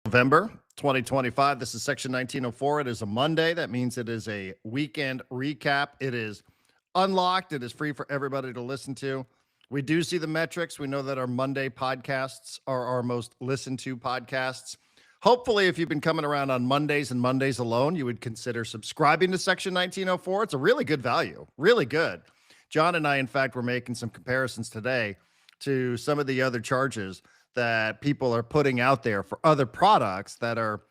November 2025. This is Section 1904. It is a Monday. That means it is a weekend recap. It is unlocked. It is free for everybody to listen to. We do see the metrics. We know that our Monday podcasts are our most listened to podcasts. Hopefully, if you've been coming around on Mondays and Mondays alone, you would consider subscribing to Section 1904. It's a really good value, really good. John and I, in fact, were making some comparisons today to some of the other charges that people are putting out there for other products that are,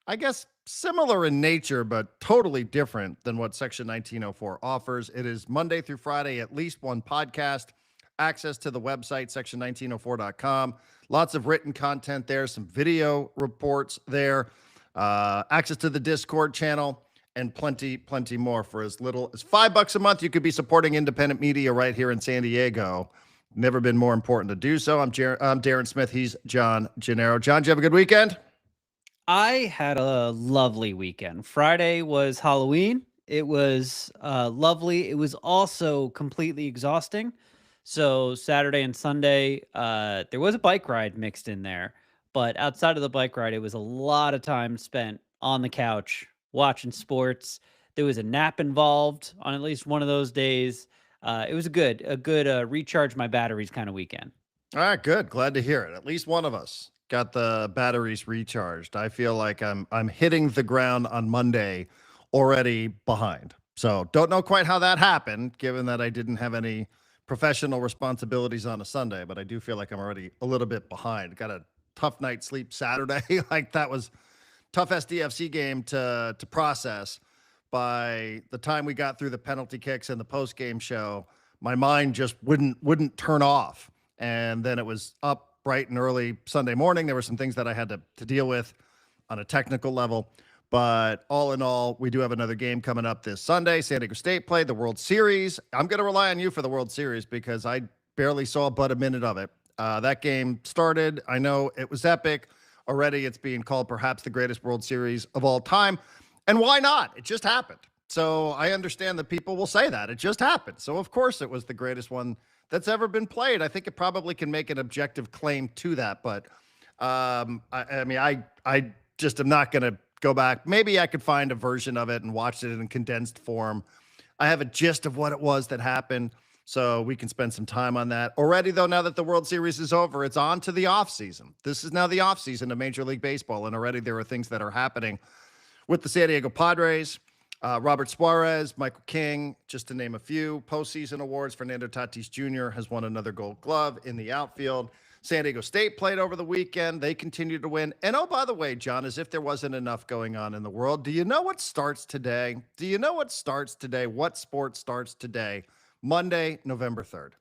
I guess, similar in nature, but totally different than what Section 1904 offers. It is Monday through Friday, at least one podcast, access to the website, section1904.com. Lots of written content there, some video reports there, access to the Discord channel, and plenty more. For as little as $5 a month, you could be supporting independent media right here in San Diego. Never been more important to do so. I'm Darren Smith. He's John Gennaro. John, did you have a good weekend? I had a lovely weekend. Friday was Halloween. It was lovely. It was also completely exhausting. So Saturday and Sunday, there was a bike ride mixed in there. But outside of the bike ride, it was a lot of time spent on the couch watching sports. There was a nap involved on at least one of those days. It was a good recharge my batteries kind of weekend. All right, good. Glad to hear it. At least one of us got the batteries recharged. I feel like I'm hitting the ground on Monday already behind. So don't know quite how that happened, given that I didn't have any professional responsibilities on a Sunday, but I do feel like I'm already a little bit behind. Got a tough night's sleep Saturday. Like that was tough SDFC game to process. By the time we got through the penalty kicks and the post-game show, my mind just wouldn't turn off. And then it was up bright and early Sunday morning. There were some things that I had to deal with on a technical level. But all in all, we do have another game coming up this Sunday. San Diego State played the World Series. I'm going to rely on you for the World Series because I barely saw but a minute of it. That game started. I know it was epic. Already it's being called perhaps the greatest World Series of all time. And why not? It just happened. So I understand that people will say that. It just happened. So, of course, it was the greatest one that's ever been played. I think it probably can make an objective claim to that. But, I just am not going to go back. Maybe I could find a version of it and watch it in condensed form. I have a gist of what it was that happened, so we can spend some time on that. Already, though, now that the World Series is over, it's on to the offseason. This is now the offseason of Major League Baseball, and already there are things that are happening with the San Diego Padres. Robert Suarez, Michael King, just to name a few. Postseason awards. Fernando Tatis Jr. has won another Gold Glove in the outfield. San Diego State played over the weekend. They continue to win. And oh, by the way, John, as if there wasn't enough going on in the world, do you know what starts today? What sport starts today? Monday, November 3rd.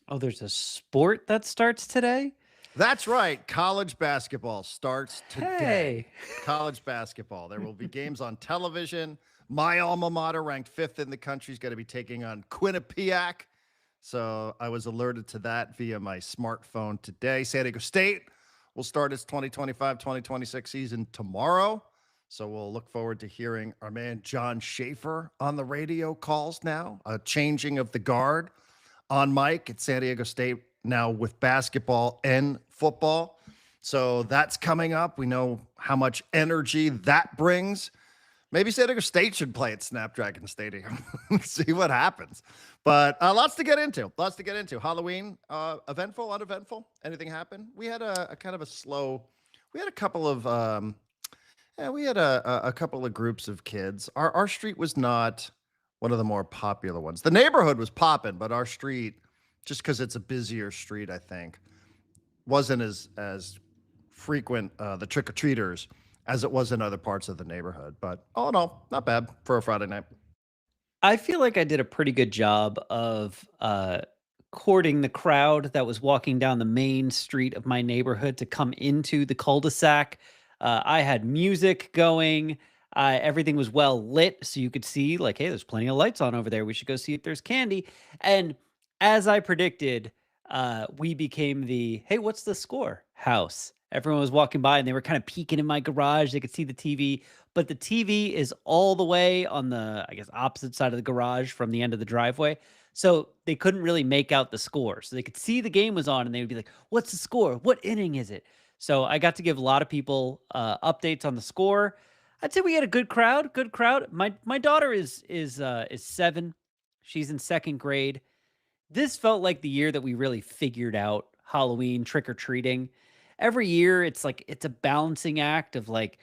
Oh, there's a sport that starts today? That's right. College basketball starts today. Hey. College basketball. There will be games on television. My alma mater, ranked 5th in the country, is going to be taking on Quinnipiac. So I was alerted to that via my smartphone today. San Diego State will start its 2025-2026 season tomorrow. So we'll look forward to hearing our man John Schaefer on the radio calls now. A changing of the guard on mic at San Diego State now with basketball and football. So that's coming up. We know how much energy that brings. Maybe San Diego State should play at Snapdragon Stadium. See what happens. But lots to get into. Halloween, eventful, uneventful? Anything happen? We had a kind of a slow, we had a couple of, a couple of groups of kids. Our street was not one of the more popular ones. The neighborhood was popping, but our street, just because it's a busier street, I think, wasn't as frequent, the trick-or-treaters, as it was in other parts of the neighborhood. But all in all, not bad for a Friday night. I feel like I did a pretty good job of courting the crowd that was walking down the main street of my neighborhood to come into the cul-de-sac. I had music going. Everything was well lit, so you could see, like, hey, there's plenty of lights on over there. We should go see if there's candy. And as I predicted, we became the, hey, what's the score house. Everyone was walking by and they were kind of peeking in my garage. They could see the TV, but the TV is all the way on the, I guess, opposite side of the garage from the end of the driveway. So they couldn't really make out the score. So they could see the game was on and they would be like, what's the score? What inning is it? So I got to give a lot of people updates on the score. I'd say we had a good crowd. Good crowd. My daughter is 7. She's in second grade. This felt like the year that we really figured out Halloween trick or treating. Every year, it's like it's a balancing act of like,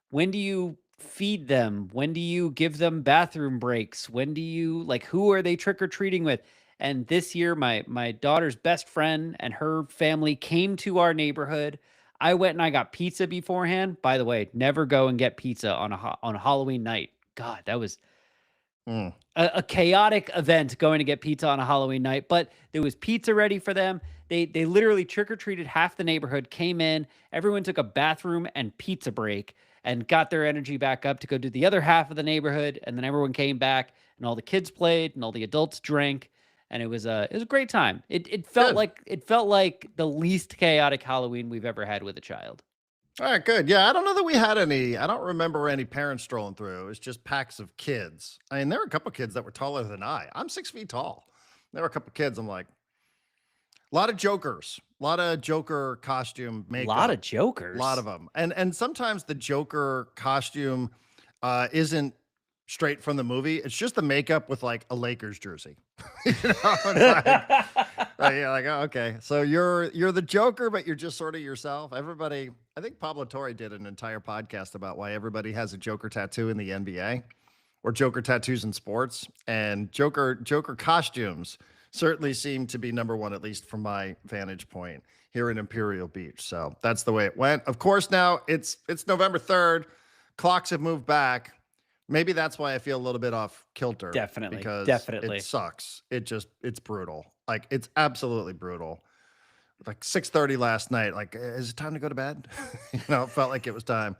when do you feed them? When do you give them bathroom breaks? When do you like who are they trick or treating with? And this year, my daughter's best friend and her family came to our neighborhood. I went and I got pizza beforehand. By the way, never go and get pizza on on a Halloween night. God, that was Mm. a chaotic event going to get pizza on a Halloween night, but there was pizza ready for them. They literally trick or treated half the neighborhood, came in, everyone took a bathroom and pizza break and got their energy back up to go do the other half of the neighborhood, and then everyone came back and all the kids played and all the adults drank, and it was a great time. Good. It felt like the least chaotic Halloween we've ever had with a child. All right, good. Yeah, I don't know that we had any. I don't remember any parents strolling through. It was just packs of kids. I mean, there were a couple kids that were taller than I. I'm 6 feet tall. There were a couple kids. I'm like, a lot of jokers, a lot of Joker costume A lot of makeup, a lot jokers. of them. And sometimes the Joker costume isn't straight from the movie. It's just the makeup with like a Lakers jersey. It's like yeah, like oh, okay. So you're the Joker, but you're just sort of yourself. Everybody, I think Pablo Torre did an entire podcast about why everybody has a Joker tattoo in the NBA or Joker tattoos in sports, and Joker costumes certainly seem to be number one, at least from my vantage point here in Imperial Beach. So that's the way it went. Of course, now it's November 3rd. Clocks have moved back. Maybe that's why I feel a little bit off kilter Definitely. because it Definitely. sucks. It's brutal. Like it's absolutely brutal. Like 6:30 last night. Like, is it time to go to bed? It felt like it was time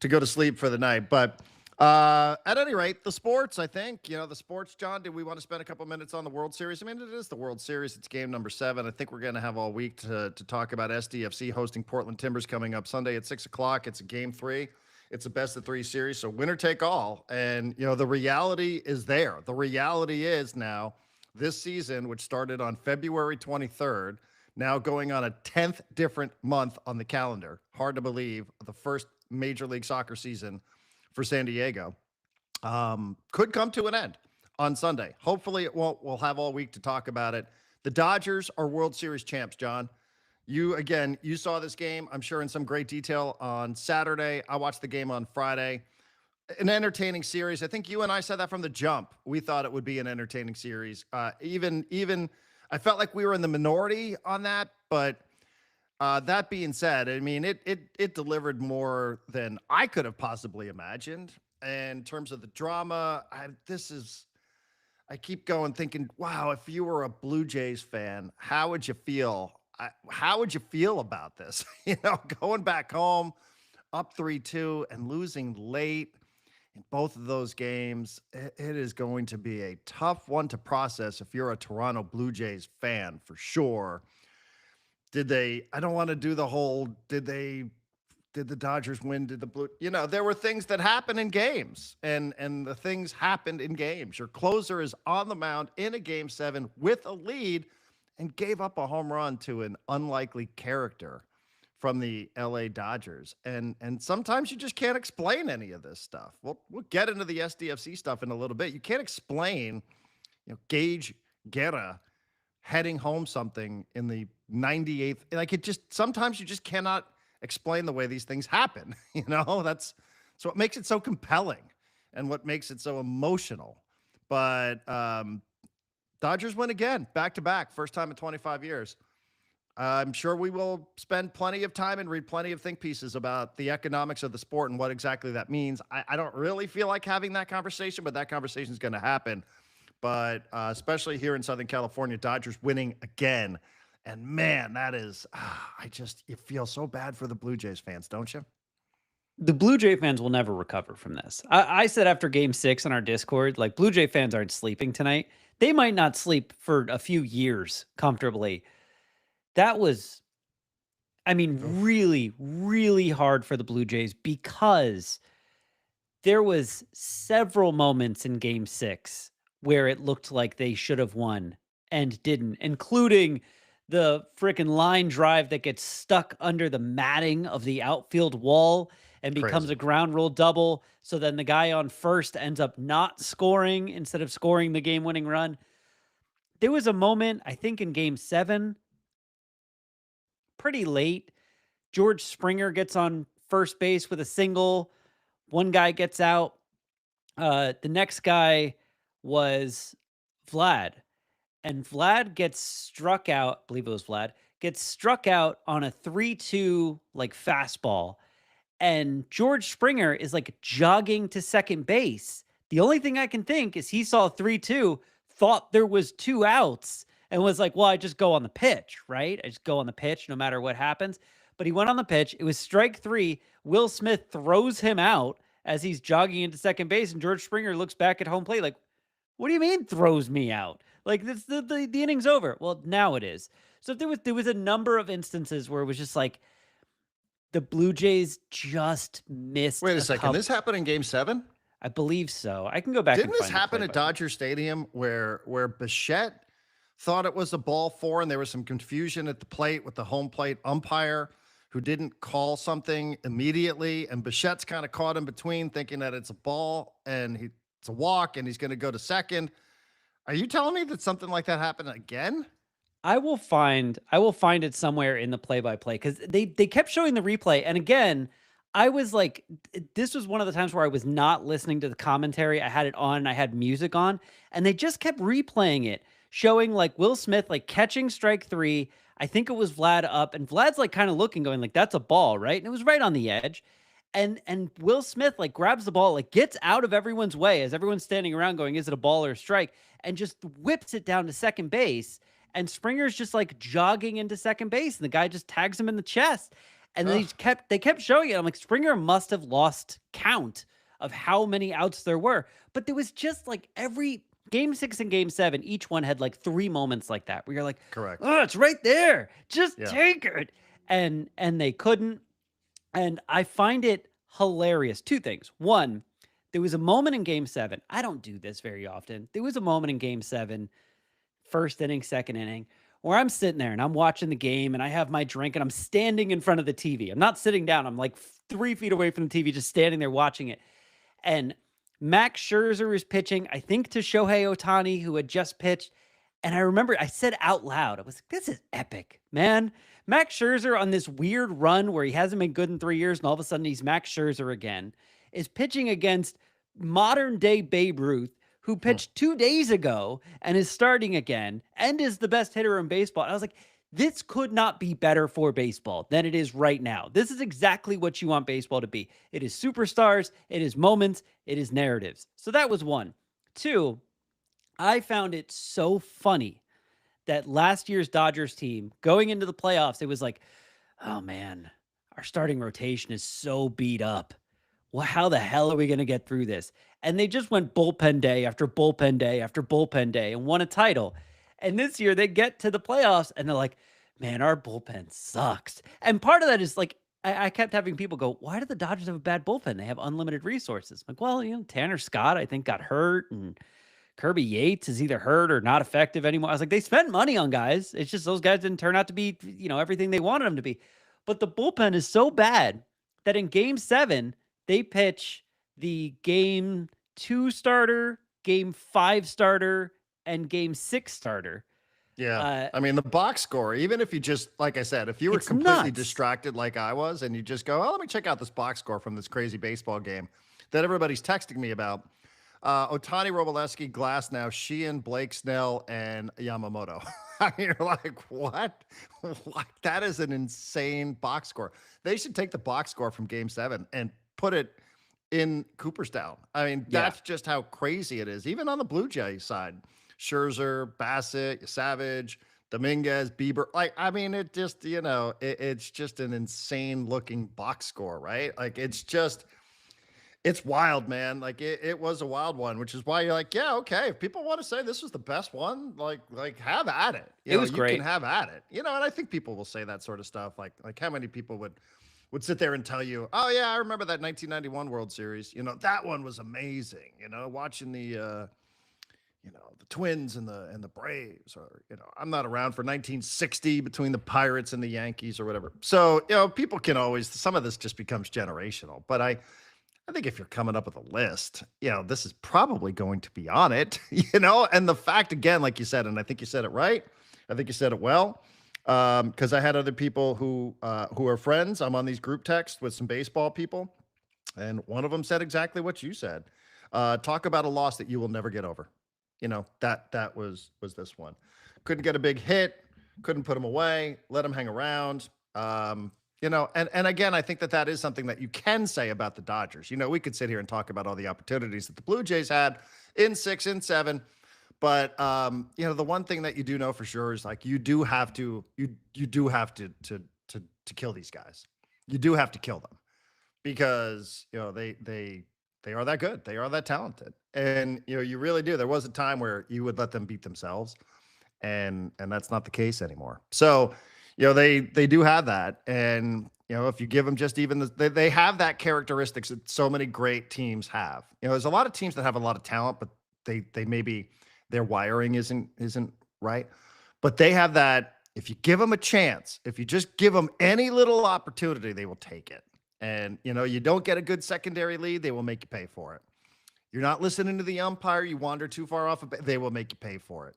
to go to sleep for the night. But at any rate, the sports, I think, the sports, John, do we want to spend a couple minutes on the World Series? I mean, it is the World Series. It's game number 7. I think we're going to have all week to talk about SDFC hosting Portland Timbers coming up Sunday at 6 o'clock. It's a game 3. It's a best of 3 series, so winner take all. And, the reality is there. The reality is now this season, which started on February 23rd, now going on a 10th different month on the calendar. Hard to believe, the first Major League Soccer season for San Diego could come to an end on Sunday. Hopefully it won't. We'll have all week to talk about it. The Dodgers are World Series champs, John. You saw this game, I'm sure, in some great detail on Saturday. I watched the game on Friday. An entertaining series. I think you and I said that from the jump. We thought it would be an entertaining series. Even I felt like we were in the minority on that, but that being said, I mean, it delivered more than I could have possibly imagined. And in terms of the drama, I keep going thinking, wow, if you were a Blue Jays fan, how would you feel? How would you feel about this? Going back home, up 3-2 and losing late in both of those games, it is going to be a tough one to process if you're a Toronto Blue Jays fan, for sure. I don't want to do the whole, did the Dodgers win? Did the Blue, there were things that happen in games and the things happened in games. Your closer is on the mound in a game 7 with a lead and gave up a home run to an unlikely character from the LA Dodgers. And sometimes you just can't explain any of this stuff. We'll get into the SDFC stuff in a little bit. You can't explain, Gage Guerra heading home something in the 98th. Like sometimes you just cannot explain the way these things happen. That's so what makes it so compelling and what makes it so emotional. But Dodgers win again, back to back, first time in 25 years. I'm sure we will spend plenty of time and read plenty of think pieces about the economics of the sport and what exactly that means. I don't really feel like having that conversation, but that conversation is going to happen. But especially here in Southern California, Dodgers winning again. And man, that is, you feel so bad for the Blue Jays fans, don't you? The Blue Jay fans will never recover from this. I said after game 6 on our Discord, like, Blue Jay fans aren't sleeping tonight. They might not sleep for a few years comfortably. That was, I mean, really, really hard for the Blue Jays because there was several moments in game 6 where it looked like they should have won and didn't, including the freaking line drive that gets stuck under the matting of the outfield wall and becomes Crazy. a ground rule double. So then the guy on first ends up not scoring instead of scoring the game winning run. There was a moment, I think in game 7, pretty late. George Springer gets on first base with a single. One guy gets out. The next guy was Vlad. And Vlad gets struck out, I believe it was Vlad, gets struck out on a 3-2 like fastball. And George Springer is like jogging to second base. The only thing I can think is he saw 3-2, thought there was 2 outs, and was like, well, I just go on the pitch, right? I just go on the pitch no matter what happens. But he went on the pitch. It was strike 3. Will Smith throws him out as he's jogging into second base. And George Springer looks back at home plate like, what do you mean throws me out? Like this, the inning's over. Well, now it is. So there was a number of instances where it was just like the Blue Jays just missed Wait a a second. couple. This happened in Game 7? I believe so. I can go back. Didn't and this find the happen at play-by-play. Dodger Stadium where Bichette thought it was a ball 4 and there was some confusion at the plate with the home plate umpire who didn't call something immediately, and Bichette's kind of caught in between thinking that it's a ball and it's a walk and he's going to go to second. Are you telling me that something like that happened again? I will find it somewhere in the play-by-play because they kept showing the replay. And again, I was like, this was one of the times where I was not listening to the commentary. I had it on and I had music on, and they just kept replaying it, showing like Will Smith like catching strike 3. I think it was Vlad up, and Vlad's like kind of looking, going like, that's a ball, right? And it was right on the edge. And Will Smith like grabs the ball, like gets out of everyone's way as everyone's standing around going, is it a ball or a strike? And just whips it down to second base. And Springer's just like jogging into second base, and the guy just tags him in the chest. And Ugh. they kept showing it. I'm like, Springer must have lost count of how many outs there were. But there was just like every game 6 and game 7, each one had like 3 moments like that where you're like, Correct. oh, it's right there. Just Yeah. take it. And they couldn't. And I find it hilarious. 2 things. One, there was a moment in game 7. I don't do this very often. There was a moment in game 7, first inning, second inning, where I'm sitting there and I'm watching the game and I have my drink and I'm standing in front of the TV. I'm not sitting down. I'm like 3 feet away from the TV, just standing there watching it. And Max Scherzer is pitching, I think, to Shohei Ohtani, who had just pitched. And I remember I said out loud, I was like, this is epic, man. Max Scherzer on this weird run where he hasn't been good in 3 years, and all of a sudden he's Max Scherzer again, is pitching against modern day Babe Ruth, who pitched 2 days ago and is starting again and is the best hitter in baseball. And I was like, this could not be better for baseball than it is right now. This is exactly what you want baseball to be. It is superstars, it is moments, it is narratives. So that was 1. 2, I found it so funny that last year's Dodgers team going into the playoffs, it was like, oh man, our starting rotation is so beat up. Well, how the hell are we going to get through this? And they just went bullpen day after bullpen day after bullpen day and won a title. And this year they get to the playoffs and they're like, man, our bullpen sucks. And part of that is like, I kept having people go, why do the Dodgers have a bad bullpen? They have unlimited resources. I'm like, well, Tanner Scott, I think, got hurt, and Kirby Yates is either hurt or not effective anymore. I was like, they spent money on guys. It's just those guys didn't turn out to be, everything they wanted them to be. But the bullpen is so bad that in game 7, they pitch the game 2 starter, game 5 starter, and game 6 starter. Yeah. I mean, the box score, even if you just, like I said, if you were It's completely nuts. distracted like I was and you just go, oh, let me check out this box score from this crazy baseball game that everybody's texting me about. Ohtani, Roboleski, Glasnow, Sheehan, Blake Snell, and Yamamoto. I mean, you're like, what? What? That is an insane box score. They should take the box score from game 7 and put it in Cooperstown. I mean, Yeah. that's just how crazy it is. Even on the Blue Jays side, Scherzer, Bassett, Savage, Dominguez, Bieber. Like, I mean, it just, it's just an insane looking box score, right? Like, it's wild, man. Like it was a wild one, which is why you're like, yeah, okay. If people want to say this was the best one, like have at it. It was you great. can have at it. And I think people will say that sort of stuff. Like how many people would sit there and tell you, oh yeah, I remember that 1991 World Series. That one was amazing. Watching the the Twins and the Braves, or I'm not around for 1960 between the Pirates and the Yankees or whatever. So people can always, some of this just becomes generational. But I think if you're coming up with a list, this is probably going to be on it. And the fact, again, like you said, and I think you said it right. I think you said it well. Because I had other people who are friends. I'm on these group texts with some baseball people, and one of them said exactly what you said. Talk about a loss that you will never get over. That was this one. Couldn't get a big hit, couldn't put him away, let him hang around. And again, I think that is something that you can say about the Dodgers. We could sit here and talk about all the opportunities that the Blue Jays had in 6 and 7. But the one thing that you do know for sure is like you do have to kill these guys. You do have to kill them because they are that good. They are that talented. And you really do. There was a time where you would let them beat themselves, and that's not the case anymore. So, they do have that. And if you give them just even they have that characteristics that so many great teams have. There's a lot of teams that have a lot of talent, but they maybe their wiring isn't right. But they have that. If you give them a chance, if you just give them any little opportunity, they will take it. And you don't get a good secondary lead, they will make you pay for it. You're not listening to the umpire, you wander too far off, they will make you pay for it.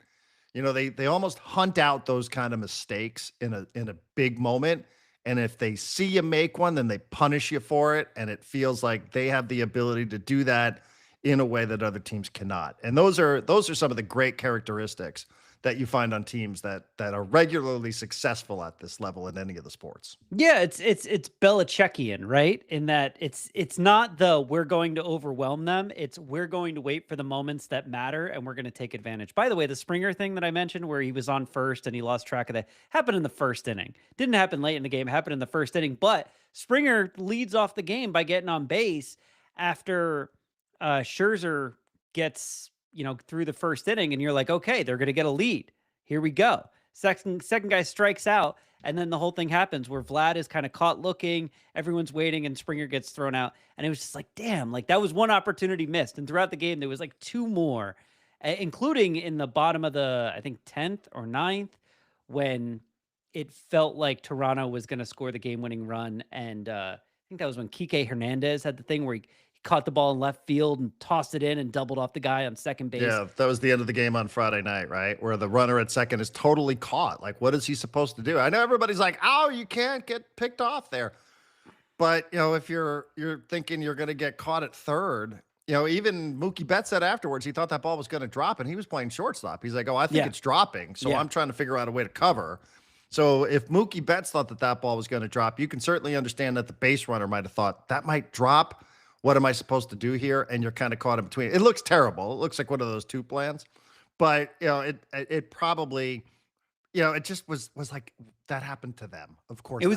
They almost hunt out those kind of mistakes in a big moment. And if they see you make one, then they punish you for it. And it feels like they have the ability to do that in a way that other teams cannot. And those are some of the great characteristics that you find on teams that are regularly successful at this level in any of the sports. Yeah, it's Belichickian, right? In that it's not we're going to overwhelm them. It's we're going to wait for the moments that matter and we're going to take advantage. By the way, the Springer thing that I mentioned where he was on first and he lost track of that happened in the first inning. Didn't happen late in the game, happened in the first inning, but Springer leads off the game by getting on base after Scherzer gets through the first inning, and you're like, okay, they're going to get a lead. Here we go. Second guy strikes out, and then the whole thing happens where Vlad is kind of caught looking, everyone's waiting, and Springer gets thrown out. And it was just like, damn, like that was one opportunity missed. And throughout the game, there was like two more, including in the bottom of the, I think, 10th or 9th, when it felt like Toronto was going to score the game-winning run. And I think that was when Kike Hernandez had the thing where he caught the ball in left field and tossed it in and doubled off the guy on second base. Yeah, that was the end of the game on Friday night, right? Where the runner at second is totally caught. Like, what is he supposed to do? I know everybody's like, oh, you can't get picked off there. But, if you're thinking you're going to get caught at third, even Mookie Betts said afterwards he thought that ball was going to drop, and he was playing shortstop. He's like, oh, I think it's dropping, so I'm trying to figure out a way to cover. So if Mookie Betts thought that ball was going to drop, you can certainly understand that the base runner might have thought that might drop. What am I supposed to do here? And you're kind of caught in between. It looks terrible. It looks like one of those two plans, but it probably, it just was like that happened to them. Of course, it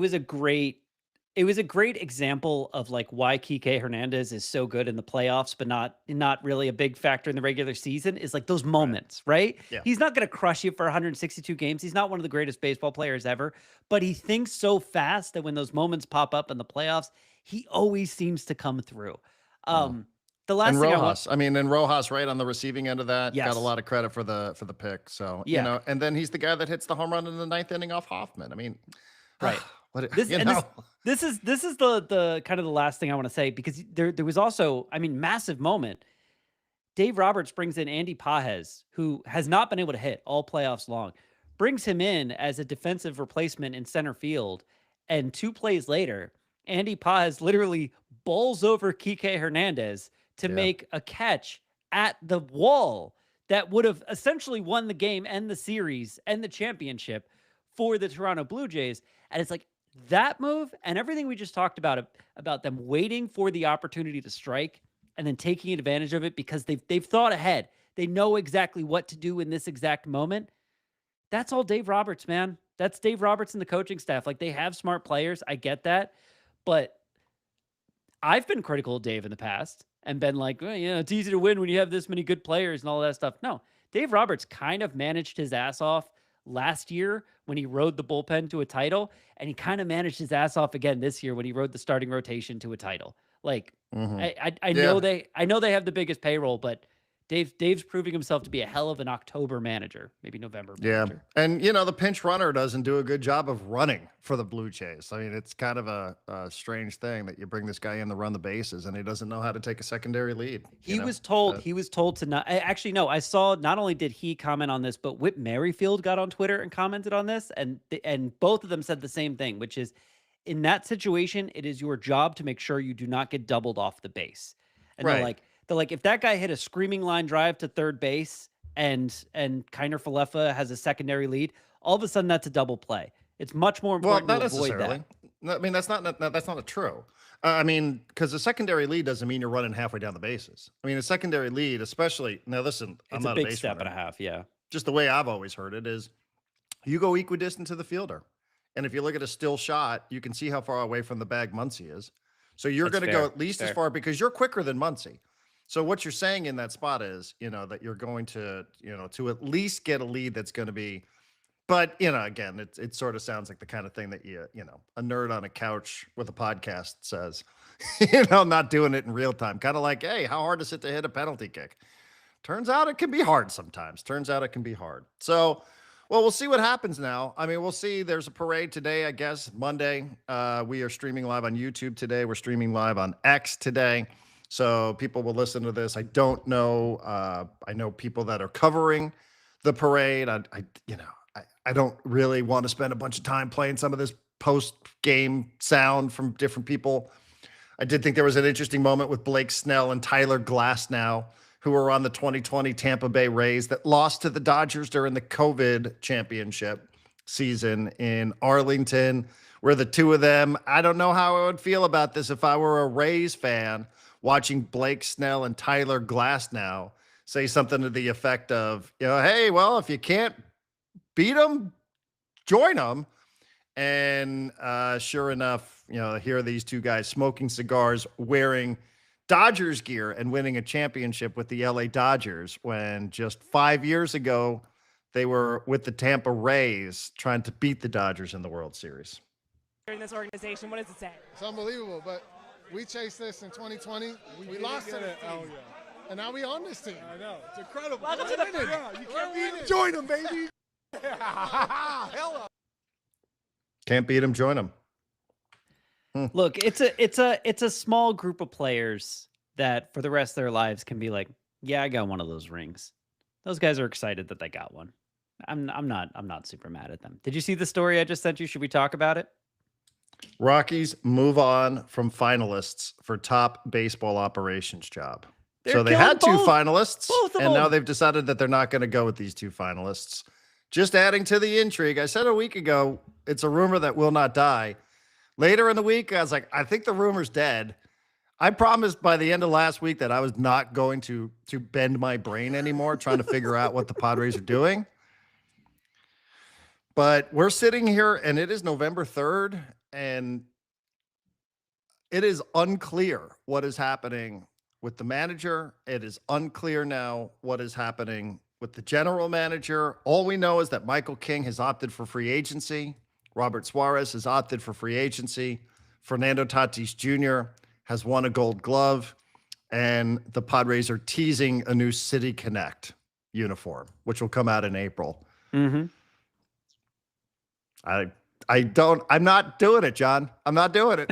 was a great example of like why Kike Hernandez is so good in the playoffs, but not really a big factor in the regular season. Is like those moments, right? Yeah. He's not going to crush you for 162 games. He's not one of the greatest baseball players ever, but he thinks so fast that when those moments pop up in the playoffs, he always seems to come through. The last and thing Rojas, and Rojas right on the receiving end of that Yes. got a lot of credit for the pick. So and then he's the guy that hits the home run in the 9th inning off Hoffman. I mean, right. This is the kind of the last thing I want to say, because there was also, massive moment. Dave Roberts brings in Andy Pages, who has not been able to hit all playoffs long, brings him in as a defensive replacement in center field. And 2 plays later, Andy Pages literally bowls over Kike Hernandez to make a catch at the wall that would have essentially won the game and the series and the championship for the Toronto Blue Jays. And it's like that move and everything we just talked about them waiting for the opportunity to strike and then taking advantage of it because they've thought ahead. They know exactly what to do in this exact moment. That's all Dave Roberts, man. That's Dave Roberts and the coaching staff. Like, they have smart players. I get that. But I've been critical of Dave in the past and been like, well, it's easy to win when you have this many good players and all that stuff. No, Dave Roberts kind of managed his ass off last year when he rode the bullpen to a title, and he kind of managed his ass off again this year when he rode the starting rotation to a title. Like, I know they have the biggest payroll, but Dave's proving himself to be a hell of an October manager, maybe November manager. And, you know, the pinch runner doesn't do a good job of running for the Blue Jays. I mean, it's kind of a strange thing that you bring this guy in to run the bases and he doesn't know how to take a secondary lead. He was told to not. Actually, no, I saw not only did he comment on this, but Whit Merrifield got on Twitter and commented on this. And both of them said the same thing, which is in that situation, it is your job to make sure you do not get doubled off the base. And they're like, if that guy hit a screaming line drive to third base and Kiner Falefa has a secondary lead, all of a sudden that's a double play. It's much more important to avoid that. I mean, that's not true. I mean, because a secondary lead doesn't mean you're running halfway down the bases. I mean, a secondary lead, especially now. Listen, I'm not a big step and a half. Yeah, just the way I've always heard it is, you go equidistant to the fielder, and if you look at a still shot, you can see how far away from the bag Muncy is. So you're going to go at least as far because you're quicker than Muncy. So what you're saying in that spot is, you know, that you're going to, you know, to at least get a lead that's going to be, but, you know, again, it sort of sounds like the kind of thing that you know, a nerd on a couch with a podcast says, you know, not doing it in real time. Kind of like, hey, how hard is it to hit a penalty kick? Turns out it can be hard sometimes. So, well, we'll see what happens now. I mean, we'll see. There's a parade today, I guess, Monday. We are streaming live on YouTube today. We're streaming live on X today. So people will listen to this. I don't know. I know people that are covering the parade. I don't really want to spend a bunch of time playing some of this post-game sound from different people. I did think there was an interesting moment with Blake Snell and Tyler Glasnow, who were on the 2020 Tampa Bay Rays that lost to the Dodgers during the COVID championship season in Arlington, where the two of them, I don't know how I would feel about this if I were a Rays fan watching Blake Snell and Tyler Glasnow say something to the effect of, you know, hey, well, if you can't beat them, join them. And sure enough, you know, here are these two guys smoking cigars, wearing Dodgers gear and winning a championship with the LA Dodgers when just 5 years ago, they were with the Tampa Rays trying to beat the Dodgers in the World Series. In this organization, what does it say? It's unbelievable, but we chased this in 2020. We lost it. Oh, yeah. And now we on this team. I know. It's incredible. Welcome to the you can't beat them. Join them, baby. Can't beat them, join them. Look, it's a small group of players that for the rest of their lives can be like, yeah, I got one of those rings. Those guys are excited that they got one. I'm not super mad at them. Did you see the story I just sent you? Should we talk about it? Rockies move on from finalists for top baseball operations job. So they had two finalists, and now them. they've decided that they're not going to go with these two finalists. Just adding to the intrigue, I said a week ago, it's a rumor that will not die. Later in the week, I was like, I think the rumor's dead. I promised by the end of last week that I was not going to bend my brain anymore trying to figure out what the Padres are doing. But we're sitting here, and it is November 3rd, and it is unclear what is happening with the manager. It is unclear now what is happening with the general manager. All we know is that Michael King has opted for free agency. Robert Suarez has opted for free agency. Fernando Tatis Jr. has won a Gold Glove, and the Padres are teasing a new City Connect uniform, which will come out in April. Mm-hmm. I'm not doing it, John. I'm not doing it.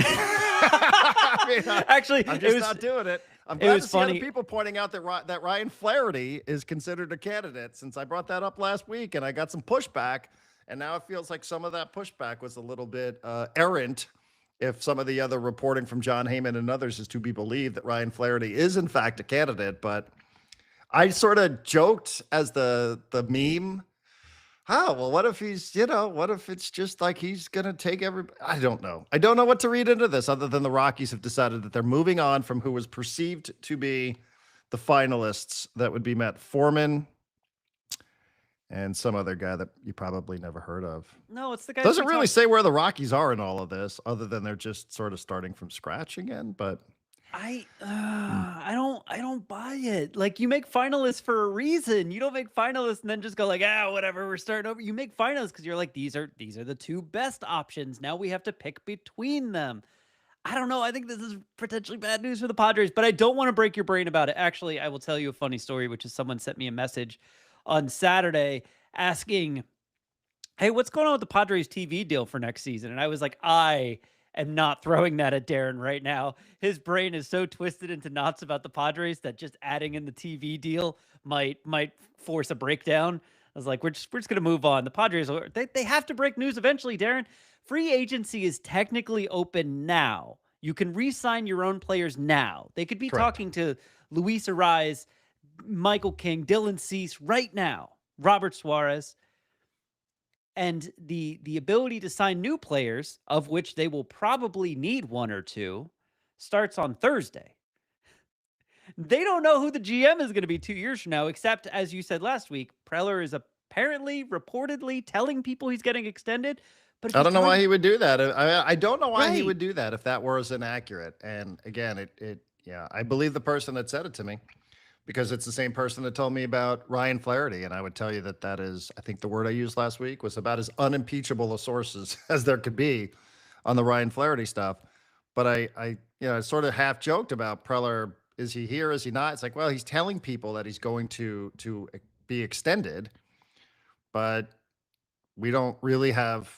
Actually, I'm just not doing it. I'm glad to see funny. other people pointing out that Ryan Flaherty is considered a candidate, since I brought that up last week and I got some pushback. And now it feels like some of that pushback was a little bit errant, if some of the other reporting from John Heyman and others is to be believed, that Ryan Flaherty is in fact a candidate. But I sort of joked as the meme, well, what if he's, what if it's just like he's going to take everybody? I don't know. I don't know what to read into this other than the Rockies have decided that they're moving on from who was perceived to be the finalists. That would be Matt Foreman and some other guy that you probably never heard of. No, it's the guy. Doesn't really say where the Rockies are in all of this, other than they're just sort of starting from scratch again. But I don't buy it. Like, you make finalists for a reason. You don't make finalists and then just go like, whatever, we're starting over. You make finalists because you're like, these are the two best options. Now we have to pick between them. I don't know. I think this is potentially bad news for the Padres, but I don't want to break your brain about it. Actually, I will tell you a funny story, which is someone sent me a message on Saturday asking, hey, what's going on with the Padres TV deal for next season? And I was like, I am not throwing that at Darren right now. His brain is so twisted into knots about the Padres that just adding in the TV deal might force a breakdown. I was like, we're just going to move on. The Padres, they have to break news eventually, Darren. Free agency is technically open now. You can re-sign your own players now. They could be Correct. talking to Luis Ariz, Michael King, Dylan Cease right now, Robert Suarez. And the ability to sign new players, of which they will probably need one or two, starts on Thursday. They don't know who the GM is going to be 2 years from now, except, as you said last week, Preller is apparently, reportedly telling people he's getting extended. But I don't know why he would do that. I don't know why he Right. would do that if that was inaccurate. And again, yeah, I believe the person that said it to me because it's the same person that told me about Ryan Flaherty. And I would tell you that is, I think the word I used last week was about as unimpeachable a sources as there could be on the Ryan Flaherty stuff. But I sort of half joked about Preller. Is he here? Is he not? It's like, well, he's telling people that he's going to be extended, but we don't really have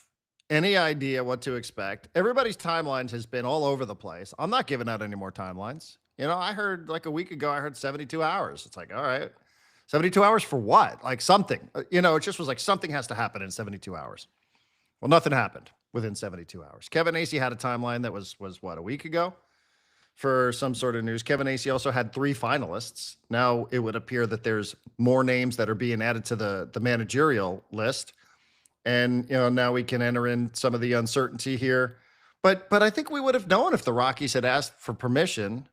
any idea what to expect. Everybody's timelines has been all over the place. I'm not giving out any more timelines. I heard like a week ago, I heard 72 hours. It's like, all right, 72 hours for what? Like something, it just was like something has to happen in 72 hours. Well, nothing happened within 72 hours. Kevin Acee had a timeline that was what, a week ago for some sort of news. Kevin Acee also had 3 finalists. Now it would appear that there's more names that are being added to the managerial list. And, now we can enter in some of the uncertainty here. But I think we would have known if the Rockies had asked for permission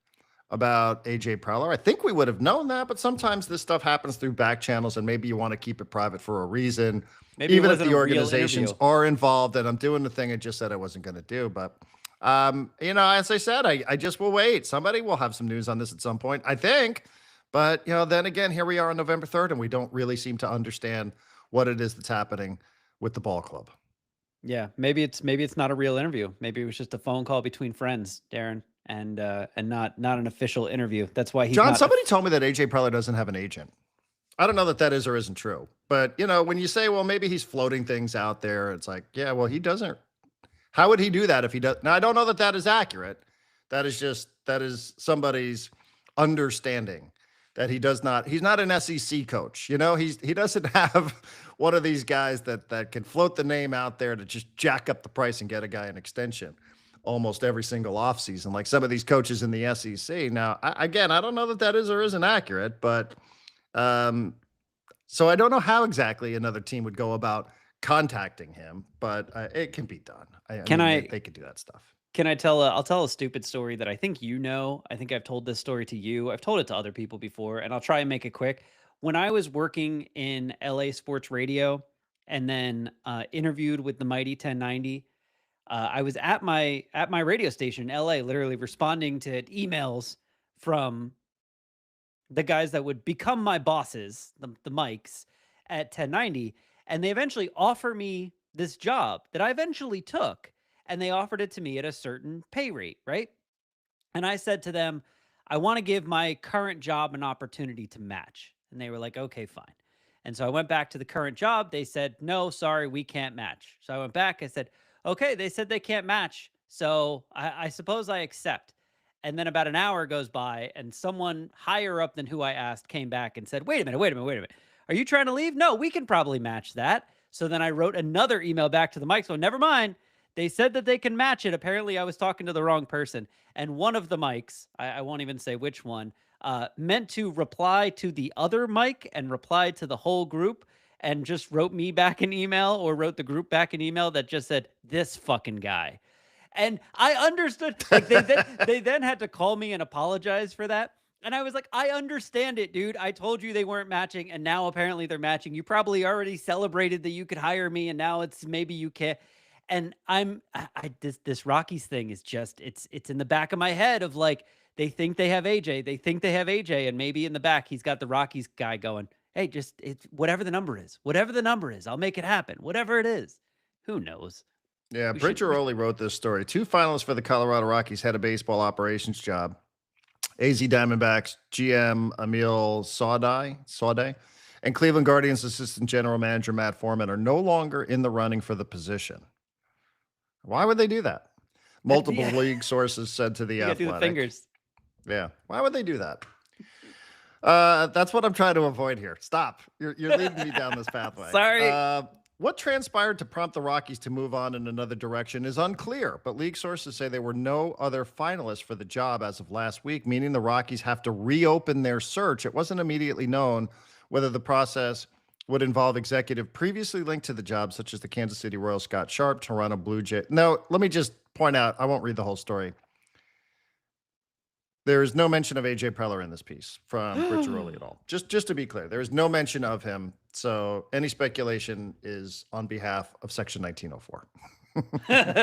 about AJ Preller. I think we would have known that, but sometimes this stuff happens through back channels and maybe you want to keep it private for a reason. Maybe even it if wasn't the a real organizations interview. are involved, and I'm doing the thing I just said I wasn't going to do. But, as I said, I just will wait. Somebody will have some news on this at some point, I think. But, then again, here we are on November 3rd, and we don't really seem to understand what it is that's happening with the ball club. Yeah, maybe it's not a real interview. Maybe it was just a phone call between friends, Darren, and not an official interview. That's why he's John, not. somebody told me that AJ Preller doesn't have an agent. I don't know that is or isn't true. But, when you say, well, maybe he's floating things out there, it's like, yeah, well, he doesn't. How would he do that if he does? Now, I don't know that is accurate. That is somebody's understanding that he's not an SEC coach. He doesn't have one of these guys that can float the name out there to just jack up the price and get a guy an extension almost every single offseason, like some of these coaches in the SEC. Now, I don't know that is or isn't accurate, but so I don't know how exactly another team would go about contacting him, but it can be done. They could do that stuff. Can I tell I'll tell a stupid story that I think I think I've told this story to you. I've told it to other people before, and I'll try and make it quick. When I was working in LA sports radio and then interviewed with the mighty 1090, I was at my radio station in LA, literally responding to emails from the guys that would become my bosses, the mics at 1090, and they eventually offer me this job that I eventually took, and they offered it to me at a certain pay rate, right? And I said to them, I want to give my current job an opportunity to match. And they were like, okay, fine. And so I went back to the current job. They said, no, sorry, we can't match. So I went back. I said, okay, they said they can't match. So I suppose I accept. And then about an hour goes by and someone higher up than who I asked came back and said, wait a minute. Are you trying to leave? No, we can probably match that. So then I wrote another email back to the mic. So never mind. They said that they can match it. Apparently I was talking to the wrong person. And one of the mics, I won't even say which one, meant to reply to the other mic and reply to the whole group and just wrote me back an email or wrote the group back an email that just said, this fucking guy. And I understood. Like they then had to call me and apologize for that. And I was like, I understand it, dude. I told you they weren't matching, and now apparently they're matching. You probably already celebrated that you could hire me, and now it's maybe you can't. And this Rockies thing is just it's in the back of my head of like they think they have AJ, and maybe in the back he's got the Rockies guy going, hey, it's whatever the number is, I'll make it happen, whatever it is. Who knows? Yeah, We Brit should- Giroli wrote this story. 2 finalists for the Colorado Rockies head of baseball operations job. AZ Diamondbacks GM Emil Sauday, and Cleveland Guardians assistant general manager Matt Foreman are no longer in the running for the position. Why would they do that? Multiple league sources said to the You got to do the Athletic. fingers. Yeah, why would they do that? That's what I'm trying to avoid here. Stop. You're leading me down this pathway. Sorry. What transpired to prompt the Rockies to move on in another direction is unclear, but league sources say there were no other finalists for the job as of last week, meaning the Rockies have to reopen their search. It wasn't immediately known whether the process would involve executive previously linked to the job, such as the Kansas City Royals Scott Sharp, Toronto Blue Jay. No, let me just point out, I won't read the whole story. There is no mention of AJ Preller in this piece from Brit Giroli at all. Just to be clear, there is no mention of him. So any speculation is on behalf of Section 1904.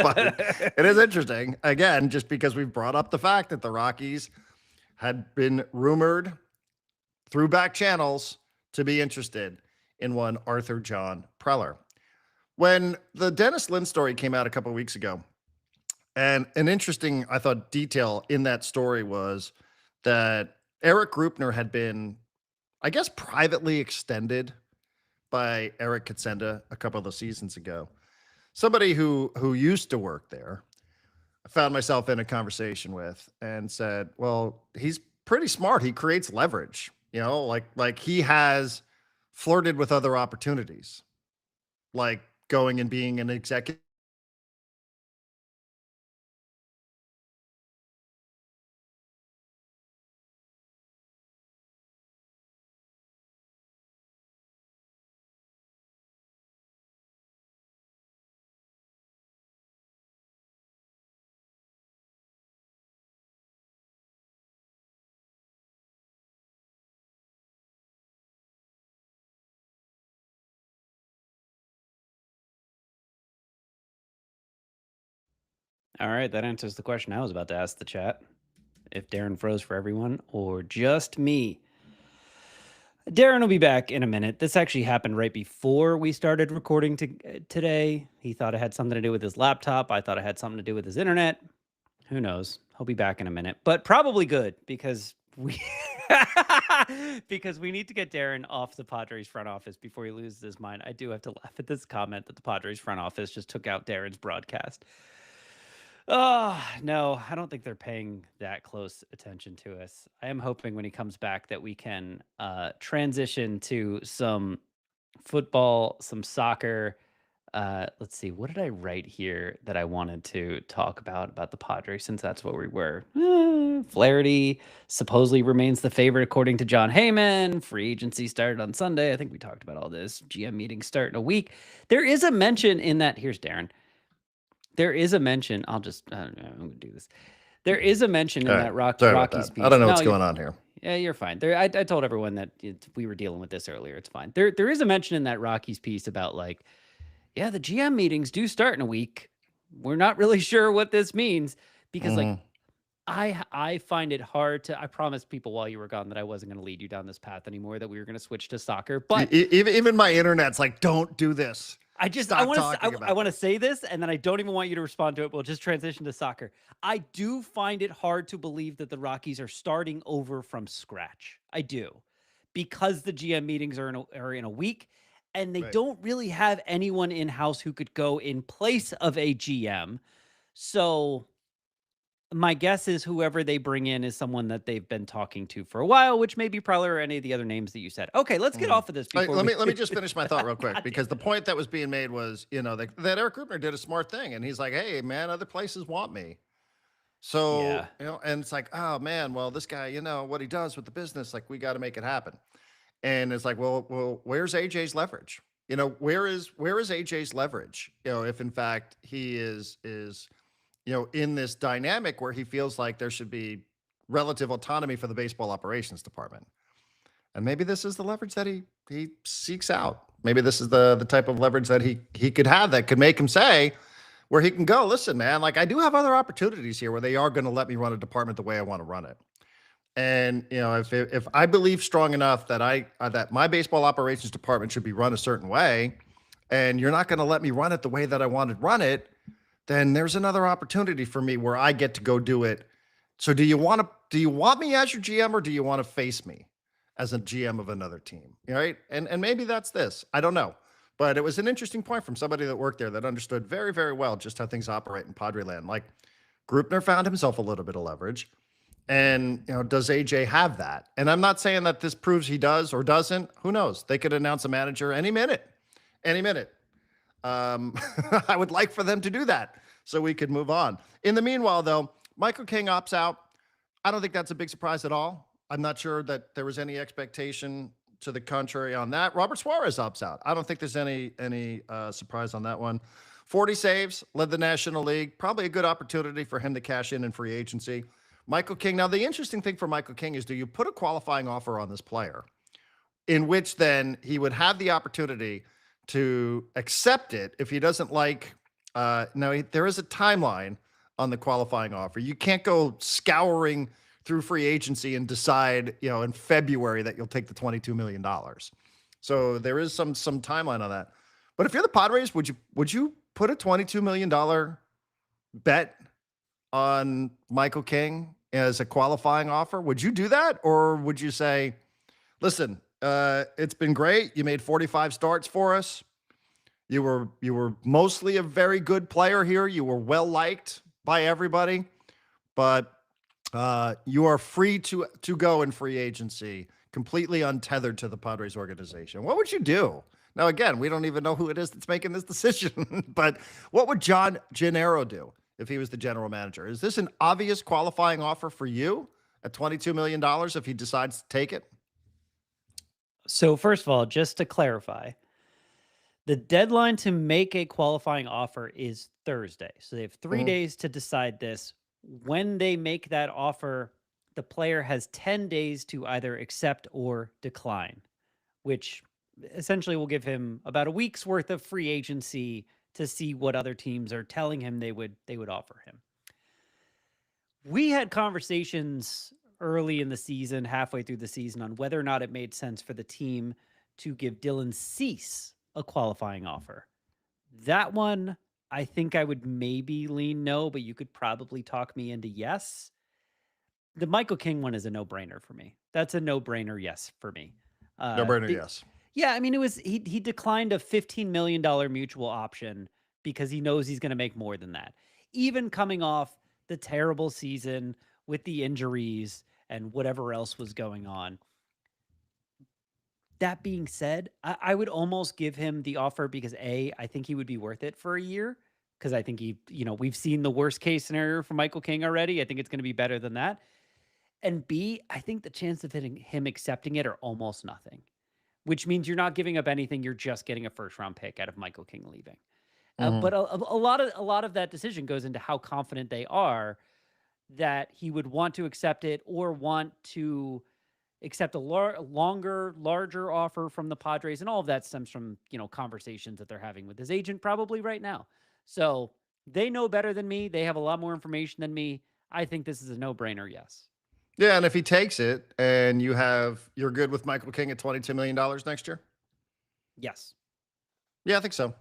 But it is interesting, again, just because we've brought up the fact that the Rockies had been rumored through back channels to be interested in one Arthur John Preller. When the Dennis Lynn story came out a couple of weeks ago, and an interesting, I thought, detail in that story was that Eric Grupner had been, I guess, privately extended by Eric Katsenda a couple of seasons ago. Somebody who used to work there, I found myself in a conversation with and said, well, he's pretty smart. He creates leverage, like he has flirted with other opportunities, like going and being an executive. All right, that answers the question I was about to ask the chat. If Darren froze for everyone or just me. Darren will be back in a minute. This actually happened right before we started recording today. He thought it had something to do with his laptop. I thought it had something to do with his internet. Who knows? He'll be back in a minute, but probably good because we because we need to get Darren off the Padres front office before he loses his mind. I do have to laugh at this comment that the Padres front office just took out Darren's broadcast. Oh, no, I don't think they're paying that close attention to us. I am hoping when he comes back that we can transition to some football, some soccer. Let's see, what did I write here that I wanted to talk about the Padres, since that's what we were. Flaherty supposedly remains the favorite according to John Heyman. Free agency started on Sunday. I think we talked about all this. GM meetings start in a week. There is a mention in that. Here's Darren. There is a mention. I'm going to do this. There is a mention in that Rockies piece. I don't know what's going on here. Yeah, you're fine. I told everyone that we were dealing with this earlier. It's fine. There is a mention in that Rockies piece about like, yeah, the GM meetings do start in a week. We're not really sure what this means because like I find it hard to. I promised people while you were gone that I wasn't going to lead you down this path anymore. That we were going to switch to soccer, but even my internet's like, don't do this. I want to say this, and then I don't even want you to respond to it. We'll just transition to soccer. I do find it hard to believe that the Rockies are starting over from scratch. I do, because the GM meetings are in a week, and they don't really have anyone in house who could go in place of a GM. So my guess is whoever they bring in is someone that they've been talking to for a while, which may be Preller or any of the other names that you said. Okay, let's get off of this. Let me just finish my thought real quick, because the point that was being made was, that Eric Grupner did a smart thing, and he's like, hey, man, other places want me. So, and it's like, oh, man, well, this guy, what he does with the business, like, we got to make it happen. And it's like, well, where's AJ's leverage? Where is AJ's leverage? If in fact he is in this dynamic where he feels like there should be relative autonomy for the baseball operations department. And maybe this is the leverage that he seeks out. Maybe this is the type of leverage that he could have that could make him say, where he can go, listen, man, like I do have other opportunities here where they are going to let me run a department the way I want to run it. And, if I believe strong enough that that my baseball operations department should be run a certain way, and you're not going to let me run it the way that I want to run it, then there's another opportunity for me where I get to go do it. So do you want me as your GM, or do you want to face me as a GM of another team? Right? And maybe that's this. I don't know. But it was an interesting point from somebody that worked there that understood very, very well just how things operate in Padre land. Like, Grupner found himself a little bit of leverage. And, does AJ have that? And I'm not saying that this proves he does or doesn't. Who knows? They could announce a manager any minute. Any minute. I would like for them to do that so we could move on. In the meanwhile, though, Michael King opts out. I don't think that's a big surprise at all. I'm not sure that there was any expectation to the contrary on that. Robert Suarez opts out. I don't think there's any surprise on that one. 40 saves, led the National League. Probably a good opportunity for him to cash in free agency. Michael King. Now, the interesting thing for Michael King is, do you put a qualifying offer on this player in which then he would have the opportunity to accept it if he doesn't like, there is a timeline on the qualifying offer. You can't go scouring through free agency and decide, in February that you'll take the $22 million. So there is some timeline on that. But if you're the Padres, would you put a $22 million bet on Michael King as a qualifying offer? Would you do that? Or would you say, listen, it's been great. You made 45 starts for us. You were mostly a very good player here. You were well liked by everybody, but you are free to go in free agency, completely untethered to the Padres organization. What would you do? Now, again, we don't even know who it is that's making this decision, but what would John Gennaro do if he was the general manager? Is this an obvious qualifying offer for you at $22 million if he decides to take it? So first of all, just to clarify, the deadline to make a qualifying offer is Thursday. So they have 3 days to decide this. When they make that offer, the player has 10 days to either accept or decline, which essentially will give him about a week's worth of free agency to see what other teams are telling him they would offer him. We had conversations early in the season, halfway through the season, on whether or not it made sense for the team to give Dylan Cease a qualifying offer. That one, I think I would maybe lean no, but you could probably talk me into yes. The Michael King one is a no-brainer for me. That's a no-brainer yes for me. No-brainer yes. Yeah, I mean, he declined a $15 million mutual option because he knows he's going to make more than that. Even coming off the terrible season with the injuries and whatever else was going on. That being said, I would almost give him the offer because I think he would be worth it for a year, because I think we've seen the worst case scenario for Michael King already. I think it's going to be better than that. And B, I think the chance of him accepting it are almost nothing, which means you're not giving up anything. You're just getting a first round pick out of Michael King leaving. But a lot of that decision goes into how confident they are that he would want to accept it or want to accept a larger offer from the Padres. And all of that stems from, conversations that they're having with his agent probably right now. So they know better than me. They have a lot more information than me. I think this is a no-brainer, yes. Yeah, and if he takes it and you're good with Michael King at $22 million next year? Yes. Yeah, I think so.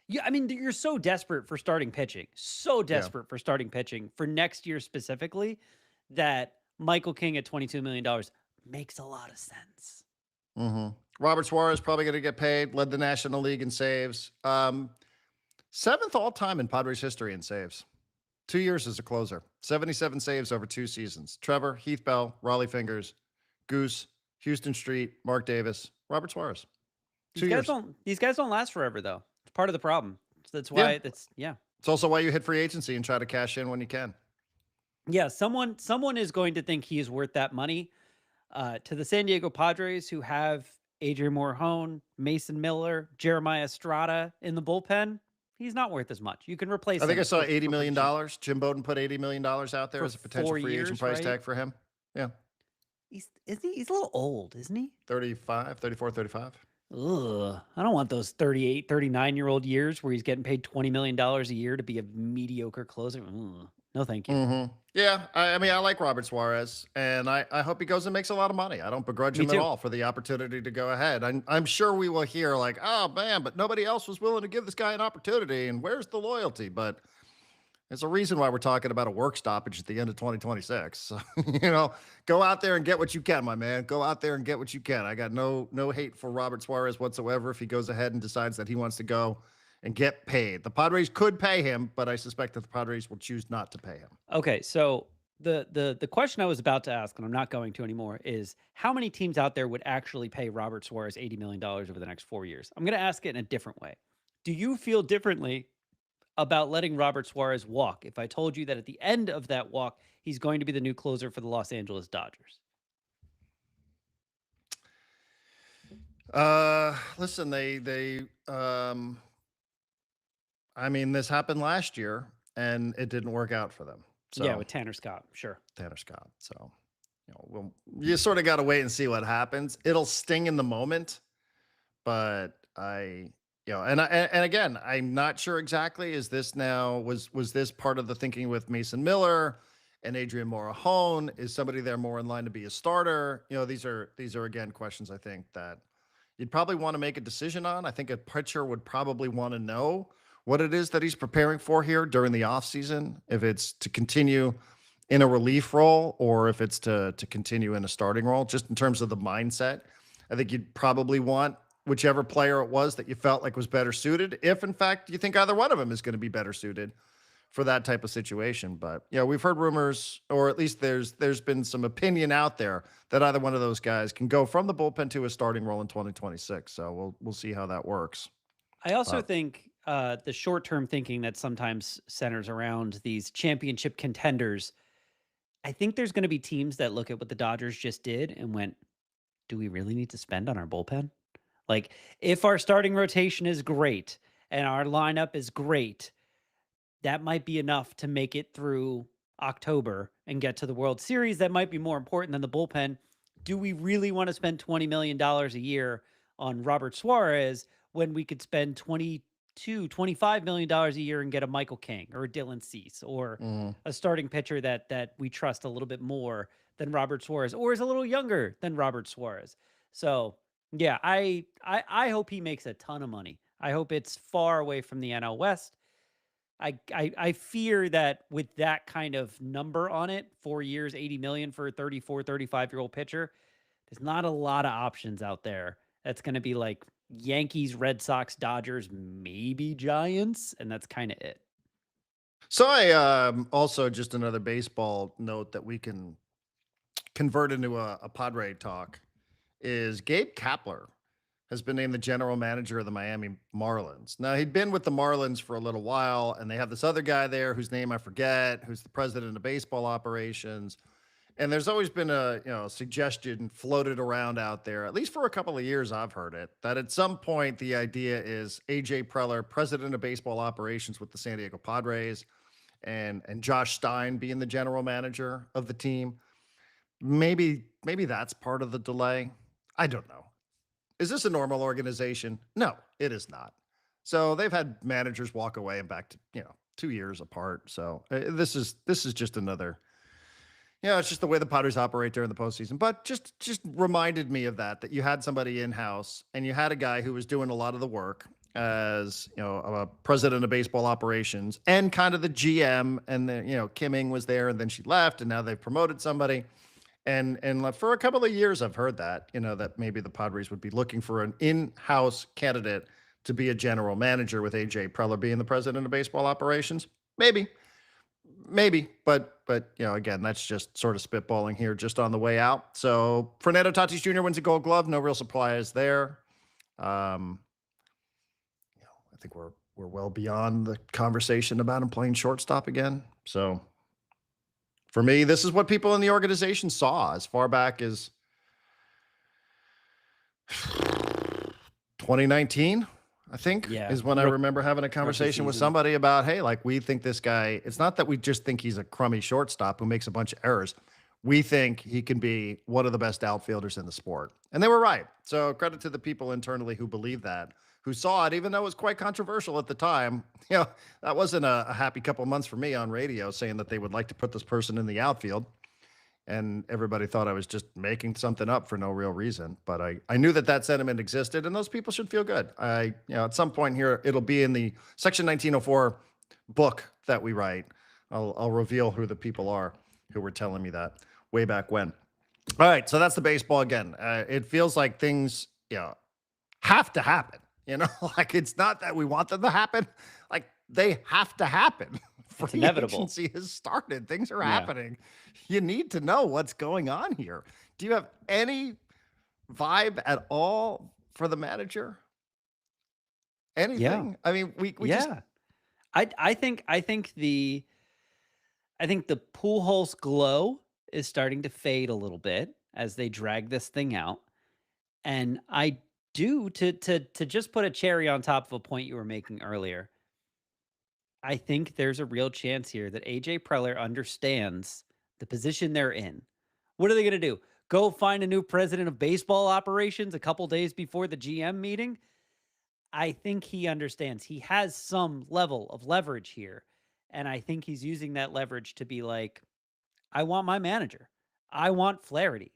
Yeah, I mean, you're so desperate for starting pitching, for starting pitching for next year specifically, that Michael King at $22 million makes a lot of sense. Robert Suarez probably going to get paid, led the National League in saves. 7th all-time in Padres history in saves. 2 years as a closer. 77 saves over 2 seasons. Trevor, Heath Bell, Raleigh Fingers, Goose, Houston Street, Mark Davis, Robert Suarez. These guys don't last forever, though. It's part of the problem. So that's why It's also why you hit free agency and try to cash in when you can. Yeah, someone is going to think he is worth that money. To the San Diego Padres, who have Adrian Morejon, Mason Miller, Jeremiah Estrada in the bullpen, he's not worth as much. You can replace him. I think I saw $80 million. Jim Bowden put $80 million out there as a potential free agent price tag for him. Yeah. He's a little old, isn't he? 34, 35. Ugh, I don't want those 38, 39-year-old years where he's getting paid $20 million a year to be a mediocre closer. Ugh. No, thank you. Yeah, I mean, I like Robert Suarez, and I hope he goes and makes a lot of money. I don't begrudge him at all for the opportunity to go ahead. I'm sure we will hear like, oh, man, but nobody else was willing to give this guy an opportunity, and where's the loyalty? But There's a reason why we're talking about a work stoppage at the end of 2026. So, go out there and get what you can, my man. Go out there and get what you can. I got no hate for Robert Suarez whatsoever if he goes ahead and decides that he wants to go and get paid. The Padres could pay him, but I suspect that the Padres will choose not to pay him. Okay, so the question I was about to ask, and I'm not going to anymore, is how many teams out there would actually pay Robert Suarez $80 million over the next 4 years? I'm going to ask it in a different way. Do you feel differently about letting Robert Suarez walk if I told you that at the end of that walk, he's going to be the new closer for the Los Angeles Dodgers? Listen, I mean, this happened last year and it didn't work out for them. So Yeah, with Tanner Scott, sure. Tanner Scott. So, you sort of got to wait and see what happens. It'll sting in the moment, but and again, I'm not sure exactly. Is this now was this part of the thinking with Mason Miller and Adrian Morejon? Is somebody there more in line to be a starter? These are again questions I think that you'd probably want to make a decision on. I think a pitcher would probably want to know what it is that he's preparing for here during the offseason, if it's to continue in a relief role or if it's to continue in a starting role, just in terms of the mindset. I think you'd probably want whichever player it was that you felt like was better suited, if in fact you think either one of them is going to be better suited for that type of situation. But we've heard rumors, or at least there's been some opinion out there that either one of those guys can go from the bullpen to a starting role in 2026. So we'll see how that works. I also think the short-term thinking that sometimes centers around these championship contenders, I think there's going to be teams that look at what the Dodgers just did and went, do we really need to spend on our bullpen? Like, if our starting rotation is great and our lineup is great, that might be enough to make it through October and get to the World Series. That might be more important than the bullpen. Do we really want to spend $20 million a year on Robert Suarez when we could spend $25 million a year and get a Michael King or a Dylan Cease or a starting pitcher that we trust a little bit more than Robert Suarez, or is a little younger than Robert Suarez? So yeah, I hope he makes a ton of money. I hope it's far away from the NL West. I fear that with that kind of number on it, 4 years, 80 million for a 34, 35-year-old pitcher, there's not a lot of options out there. That's going to be like Yankees, Red Sox, Dodgers, maybe Giants, and that's kind of it. So I also, just another baseball note that we can convert into a Padre talk is Gabe Kapler has been named the general manager of the Miami Marlins. Now, he'd been with the Marlins for a little while, and they have this other guy there whose name I forget, who's the president of baseball operations. And there's always been a suggestion floated around out there, at least for a couple of years I've heard it, that at some point the idea is AJ Preller, president of baseball operations with the San Diego Padres, and Josh Stein being the general manager of the team. Maybe that's part of the delay. I don't know. Is this a normal organization? No, it is not. So they've had managers walk away and back to 2 years apart. So this is just another. It's just the way the Padres operate during the postseason. But just reminded me of that you had somebody in-house and you had a guy who was doing a lot of the work as, a president of baseball operations and kind of the GM. And then, Kim Ng was there and then she left and now they've promoted somebody. And for a couple of years, I've heard that, that maybe the Padres would be looking for an in-house candidate to be a general manager with AJ Preller being the president of baseball operations. Maybe, but again, that's just sort of spitballing here, just on the way out. So Fernando Tatis Jr. wins a Gold Glove. No real surprise there. I think we're well beyond the conversation about him playing shortstop again. So for me, this is what people in the organization saw as far back as 2019. I think is when I remember having a conversation with somebody about, hey, like, we think this guy, it's not that we just think he's a crummy shortstop who makes a bunch of errors. We think he can be one of the best outfielders in the sport. And they were right. So credit to the people internally who believe that, who saw it, even though it was quite controversial at the time. That wasn't a happy couple of months for me on radio saying that they would like to put this person in the outfield. And everybody thought I was just making something up for no real reason. But I knew that sentiment existed, and those people should feel good. At some point here, it'll be in the Section 1904 book that we write I'll reveal who the people are who were telling me that way back when. All right, so that's the baseball again. It feels like things, have to happen. Like it's not that we want them to happen. Like they have to happen. It's Free inevitable. agency has started. Things are Yeah. happening. You need to know what's going on here. Do you have any vibe at all for the manager? Anything? I mean, we just I think the Pujols glow is starting to fade a little bit as they drag this thing out. And I do to just put a cherry on top of a point you were making earlier. I think there's a real chance here that AJ Preller understands the position they're in. What are they going to do? Go find a new president of baseball operations a couple days before the GM meeting? I think he understands. He has some level of leverage here. And I think he's using that leverage to be like, I want my manager. I want Flaherty.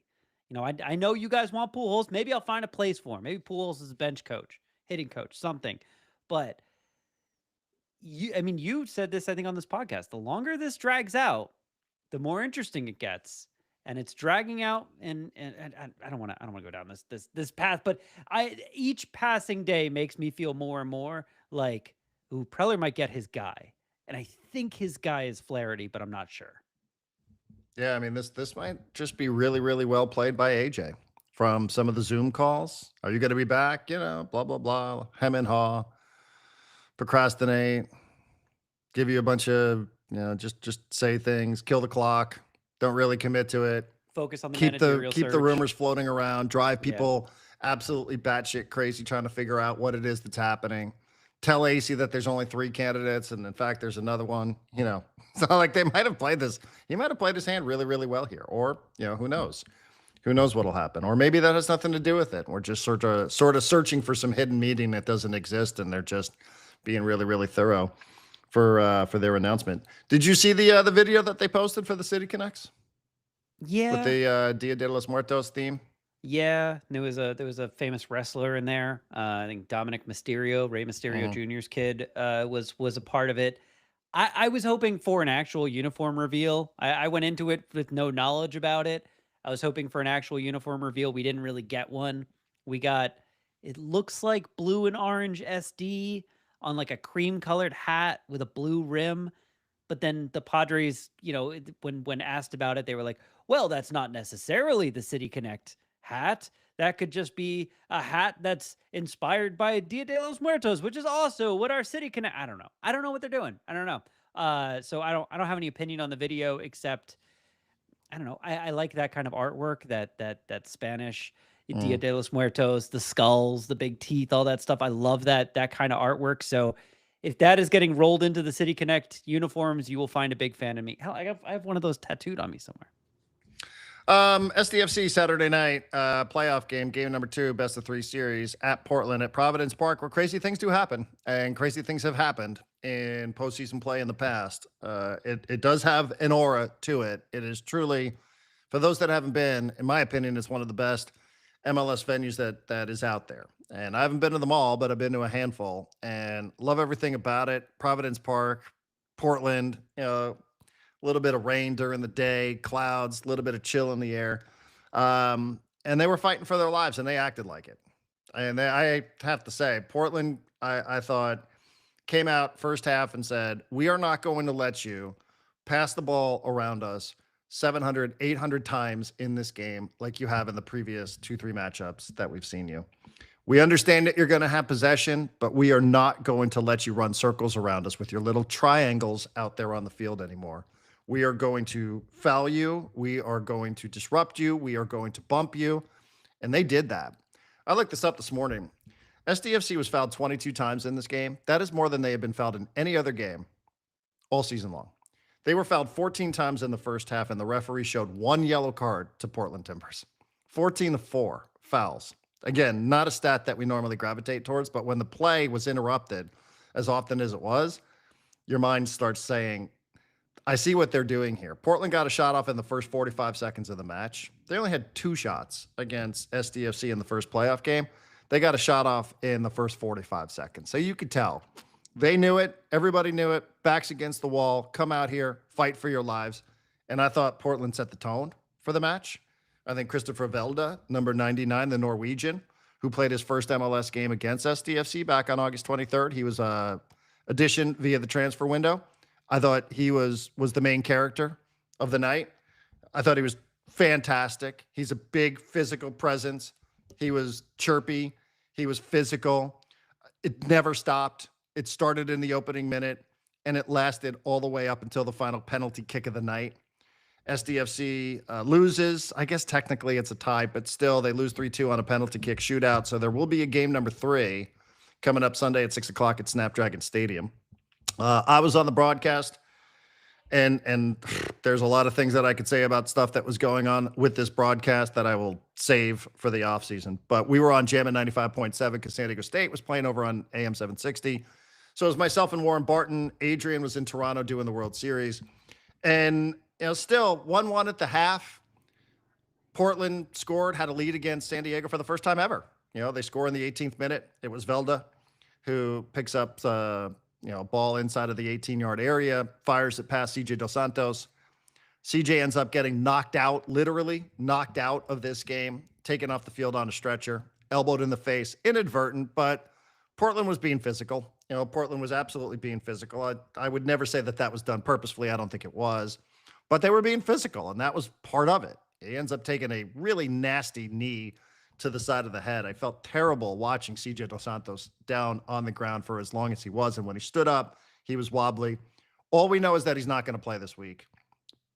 I know you guys want Pujols. Maybe I'll find a place for him. Maybe Pujols is a bench coach, hitting coach, something. But you said this, I think, on this podcast. The longer this drags out, the more interesting it gets. And it's dragging out, and I don't want to go down this path, but each passing day makes me feel more and more like, ooh, Preller might get his guy. And I think his guy is Flaherty, but I'm not sure. Yeah, I mean, this might just be really, really well played by AJ from some of the Zoom calls. Are you going to be back? Blah, blah, blah, hem and haw, procrastinate, give you a bunch of, just say things, kill the clock, don't really commit to it. Focus on the keep managerial the search. rumors floating around, drive people absolutely batshit crazy trying to figure out what it is that's happening. Tell AC that there's only 3 candidates, and in fact, there's another one. It's not like they might have played this. He might have played his hand really, really well here, or who knows? Who knows what'll happen? Or maybe that has nothing to do with it. We're just sort of searching for some hidden meeting that doesn't exist, and they're just being really, really thorough for their announcement. Did you see the video that they posted for the City Connects? Yeah. With the Dia de los Muertos theme? Yeah, there was a famous wrestler in there. I think Dominic Mysterio, Rey Mysterio Jr.'s kid, was a part of it. I was hoping for an actual uniform reveal. I went into it with no knowledge about it. I was hoping for an actual uniform reveal. We didn't really get one. We got, it looks like blue and orange SD on like a cream colored hat with a blue rim. But then the Padres, when asked about it, they were like, well, that's not necessarily the City Connect hat. That could just be a hat that's inspired by Dia de los Muertos, which is also what our City Connect. I don't know. I don't know what they're doing. I don't know. So I don't have any opinion on the video except, I don't know. I like that kind of artwork, that Spanish Dia de los Muertos, the skulls, the big teeth, all that stuff. I love that kind of artwork. So if that is getting rolled into the City Connect uniforms, you will find a big fan of me. Hell, I have one of those tattooed on me somewhere. SDFC Saturday night playoff game number 2, best of 3 series at Portland at Providence Park, where crazy things do happen, and crazy things have happened in postseason play in the past. It does have an aura to it. It is truly, for those that haven't been, in my opinion, it's one of the best MLS venues that is out there. And I haven't been to them all, but I've been to a handful and love everything about it. Providence Park, Portland, a little bit of rain during the day, clouds, a little bit of chill in the air. And they were fighting for their lives, and they acted like it. And I have to say, Portland, I thought, came out first half and said, we are not going to let you pass the ball around us 700, 800 times in this game like you have in the previous 2-3 matchups that we've seen you. We understand that you're going to have possession, but we are not going to let you run circles around us with your little triangles out there on the field anymore. We are going to foul you. We are going to disrupt you. We are going to bump you. And they did that. I looked this up this morning. SDFC was fouled 22 times in this game. That is more than they have been fouled in any other game all season long. They were fouled 14 times in the first half, and the referee showed 1 yellow card to Portland Timbers. 14-4 fouls. Again, not a stat that we normally gravitate towards, but when the play was interrupted, as often as it was, your mind starts saying, I see what they're doing here. Portland got a shot off in the first 45 seconds of the match. They only had 2 shots against SDFC in the first playoff game. They got a shot off in the first 45 seconds. So you could tell They knew it. Everybody knew it. Backs against the wall. Come out here, fight for your lives. And I thought Portland set the tone for the match. I think Christopher Velda, number 99, the Norwegian, who played his first MLS game against SDFC back on August 23rd. He was addition via the transfer window. I thought he was the main character of the night. I thought he was fantastic. He's a big physical presence. He was chirpy. He was physical. It never stopped. It started in the opening minute, and it lasted all the way up until the final penalty kick of the night. SDFC loses. I guess technically it's a tie, but still they lose 3-2 on a penalty kick shootout. So there will be a game number 3 coming up Sunday at 6 o'clock at Snapdragon Stadium. I was on the broadcast, and there's a lot of things that I could say about stuff that was going on with this broadcast that I will save for the offseason. But we were on Jammin' 95.7 because San Diego State was playing over on AM 760. So it was myself and Warren Barton. Adrian was in Toronto doing the World Series. And still 1-1 at the half. Portland scored, had a lead against San Diego for the first time ever. They score in the 18th minute. It was Velda who picks up ball inside of the 18-yard area, fires it past CJ Dos Santos. CJ ends up getting knocked out, literally knocked out of this game, taken off the field on a stretcher, elbowed in the face, inadvertent, but Portland was being physical. Portland was absolutely being physical. I would never say that was done purposefully. I don't think it was. But they were being physical, and that was part of it. He ends up taking a really nasty knee to the side of the head. I felt terrible watching CJ Dos Santos down on the ground for as long as he was, and when he stood up, he was wobbly. All we know is that he's not going to play this week.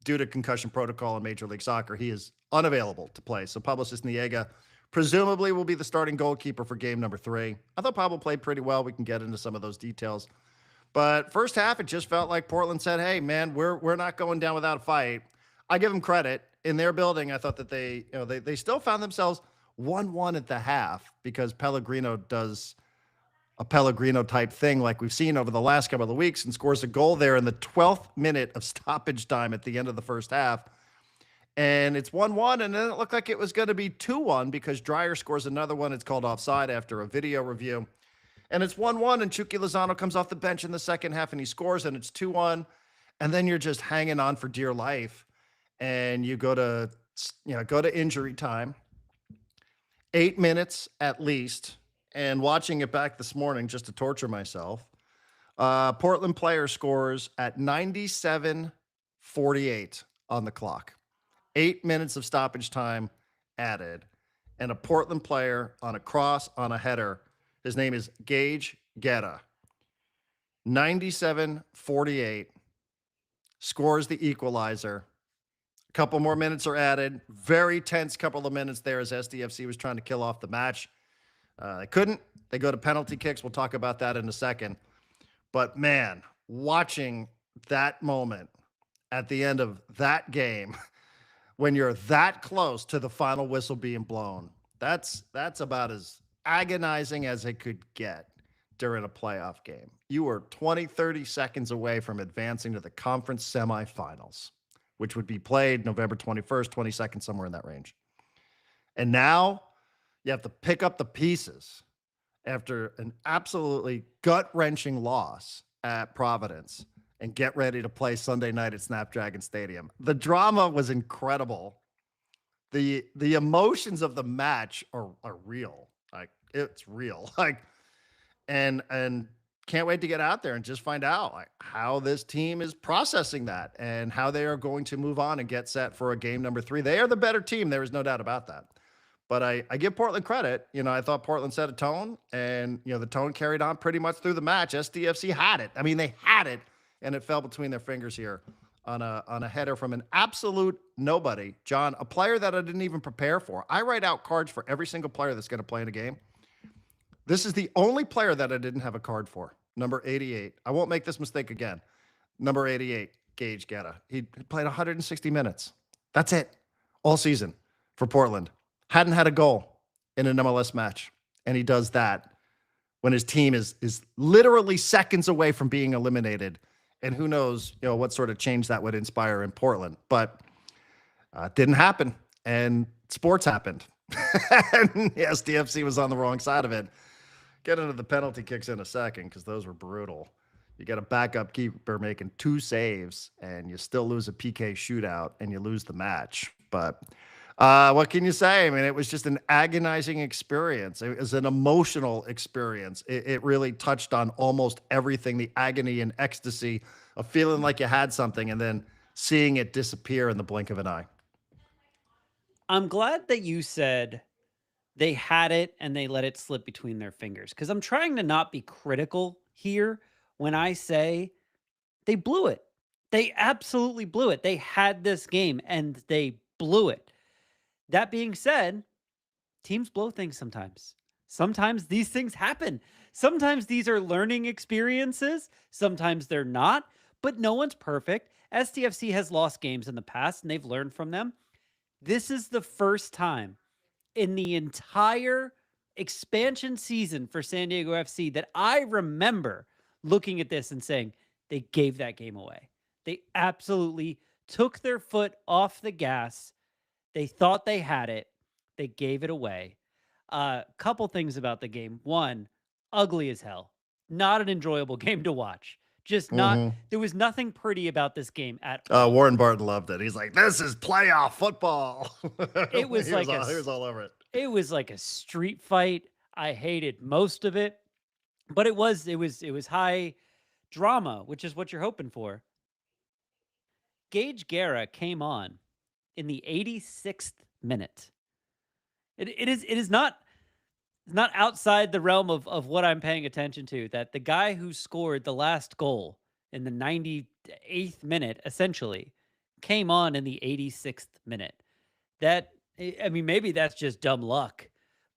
Due to concussion protocol in Major League Soccer, he is unavailable to play. So Pablo Cisniega presumably will be the starting goalkeeper for game number 3. I thought Pablo played pretty well. We can get into some of those details. But first half, it just felt like Portland said, hey, man, we're not going down without a fight. I give them credit. In their building, I thought that they still found themselves 1-1 at the half because Pellegrino does a Pellegrino-type thing like we've seen over the last couple of weeks and scores a goal there in the 12th minute of stoppage time at the end of the first half. And it's 1-1, and then it looked like it was going to be 2-1 because Dreyer scores another one. It's called offside after a video review. And it's 1-1, and Chucky Lozano comes off the bench in the second half, and he scores, and it's 2-1. And then you're just hanging on for dear life. And you go to injury time. 8 minutes at least. And watching it back this morning just to torture myself, Portland player scores at 97:48 on the clock. 8 minutes of stoppage time added. And a Portland player on a cross on a header. His name is Gage Guerra. 97:48. Scores the equalizer. A couple more minutes are added. Very tense couple of minutes there as SDFC was trying to kill off the match. They couldn't. They go to penalty kicks. We'll talk about that in a second. But, man, watching that moment at the end of that game, when you're that close to the final whistle being blown, that's about as agonizing as it could get during a playoff game. You were 20, 30 seconds away from advancing to the conference semifinals, which would be played November 21st, 22nd, somewhere in that range. And now you have to pick up the pieces after an absolutely gut-wrenching loss at Providence and get ready to play Sunday night at Snapdragon Stadium. The drama was incredible. The emotions of the match are real. Like, it's real. And can't wait to get out there and just find out how this team is processing that and how they are going to move on and get set for a game number 3. They are the better team. There is no doubt about that. But I give Portland credit. I thought Portland set a tone, and the tone carried on pretty much through the match. SDFC had it. I mean, they had it, and it fell between their fingers here on a header from an absolute nobody. John, a player that I didn't even prepare for. I write out cards for every single player that's going to play in a game. This is the only player that I didn't have a card for. Number 88. I won't make this mistake again. Number 88, Gage Guerra. He played 160 minutes. That's it. All season for Portland. Hadn't had a goal in an MLS match. And he does that when his team is literally seconds away from being eliminated. And who knows, what sort of change that would inspire in Portland. But didn't happen. And sports happened. And the SDFC was on the wrong side of it. get into the penalty kicks in a second because those were brutal. You got a backup keeper making 2 saves, and you still lose a PK shootout, and you lose the match. But what can you say? I mean, it was just an agonizing experience. It was an emotional experience. It really touched on almost everything, the agony and ecstasy of feeling like you had something and then seeing it disappear in the blink of an eye. I'm glad that you said they had it and they let it slip between their fingers, because I'm trying to not be critical here when I say they blew it. They absolutely blew it. They had this game and they blew it. That being said, teams blow things sometimes. Sometimes these things happen. Sometimes these are learning experiences. Sometimes they're not, but no one's perfect. SDFC has lost games in the past and they've learned from them. This is the first time in the entire expansion season for San Diego FC that I remember looking at this and saying they gave that game away. They absolutely took their foot off the gas. They thought they had it. They gave it away. Couple things about the game. One, ugly as hell. Not an enjoyable game to watch. Just not. There was nothing pretty about this game at all. Warren Barton loved it. He's like, "This is playoff football." It was he like was all over it. It was like a street fight. I hated most of it, but it was high drama, which is what you're hoping for. Gage Guerra came on in the 86th minute. It is not outside the realm of what I'm paying attention to, that the guy who scored the last goal in the 98th minute essentially came on in the 86th minute. That, I mean, maybe that's just dumb luck,